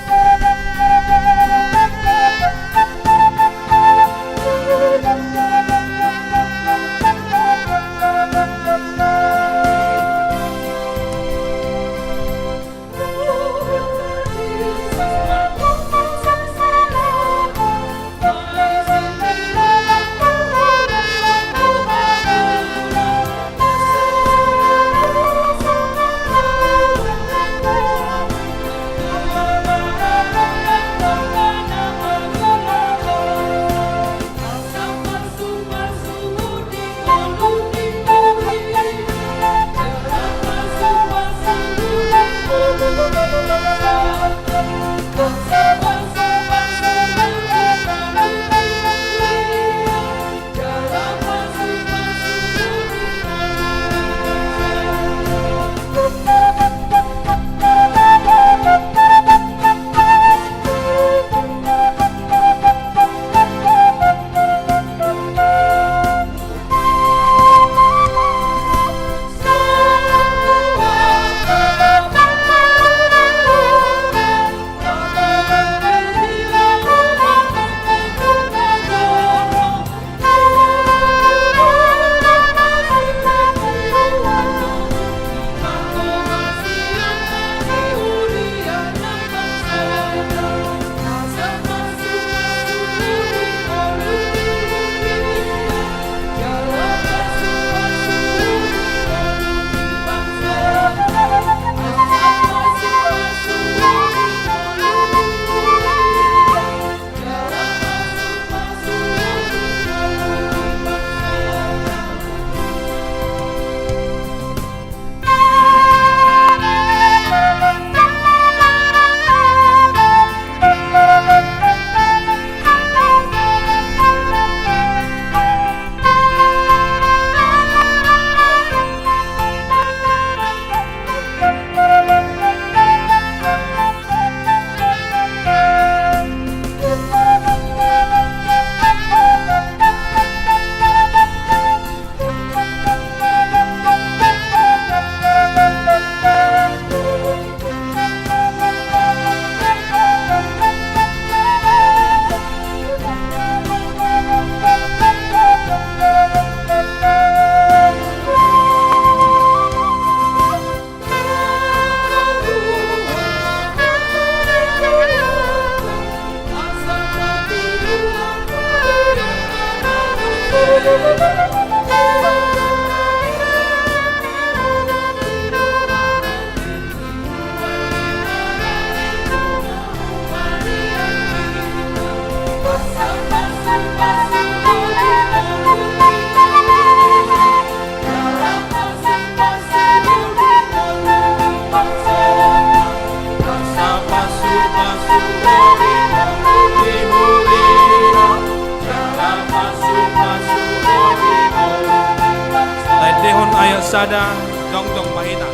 Jongjong mahina.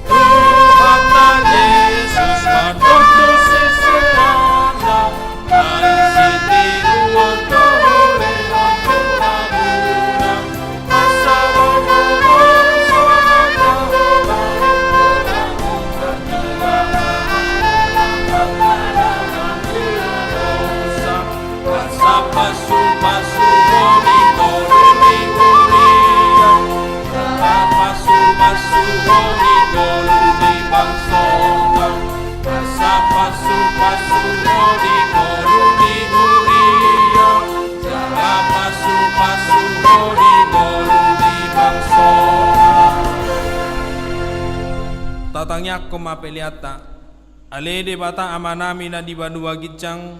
Tuhan Yesus menuntut sesuatu, hai siti ruang kemuliaan Tuhan, masa berumur pasu-pasu honi golumi huria, pasu-pasu honi golumi bangsona, pasu-pasu honi golumi huria, pasu-pasu honi golumi bangsona. Tatangnya kumapeliata, alede bata amanami na di Banua Gijang,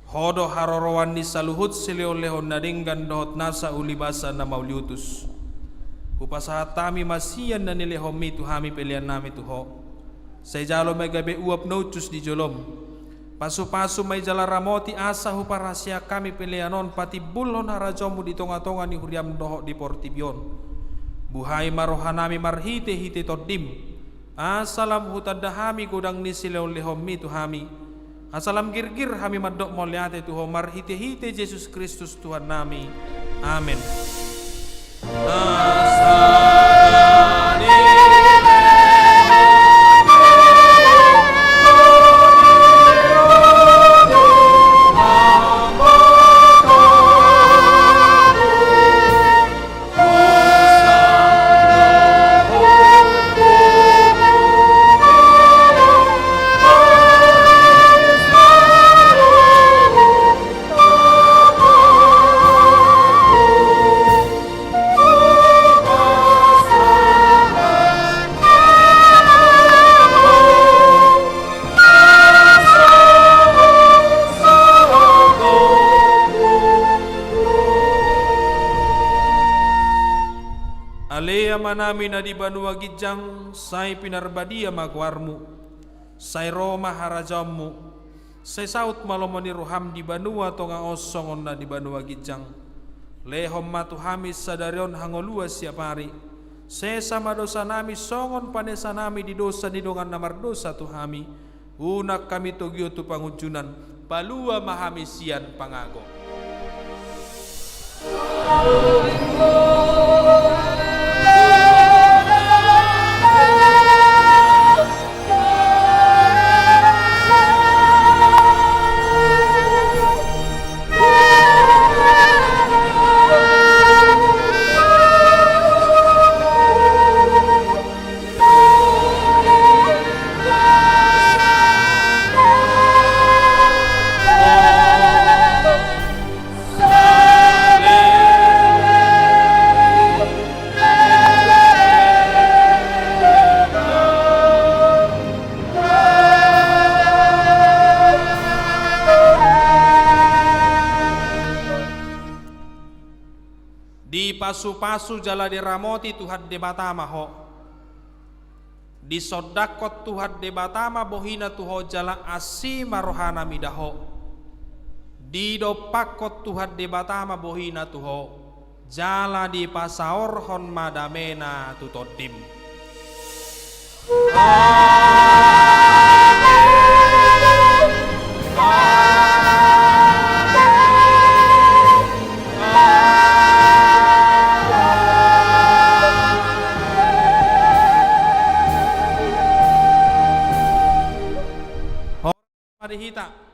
hodo harorowan ni saluhut sileo-lehon nadinggan dohot nasa ulibasa na mauliutus. Upasahat tami masiyan na nilehom mi tuhami pelian nami tuho. Say jalo may gabi uap notus di jolom. Pasu-pasu may jala ramoti asa huparasya kami pelianon pati bulon harajomu di tonga-tonga ni huriam doho di portibion. Buhay marohanami marhite-hite todim. Asalam hutadahami gudang ni sileo-lehom mi tuhami. Asalam girgir hami madok moliate tuho marhite-hite Yesus Kristus Tuhan nami. Amin. Manami na di Banua Gijang, say pinarbadia magwarmu, say Roma harajamu, say saut malomoni ruham di Banua tonga osongon na di Banua Gijang, lehom matuhamis sadarion hangolua siapari, say sama dosa nami songon panesa nami di dosa di dongan namar dosa tuhami, unak kami togyo tu pangujunan, palua mahamisian pangago. Pasu-pasu jala di ramoti Tuhan de batama ho. Di sodakot Tuhan de batama bohina tuho jala asi marohana midaho. Di dopakot Tuhan de batama bohina tuho jala di pasaor hon madamena tutodim. Hita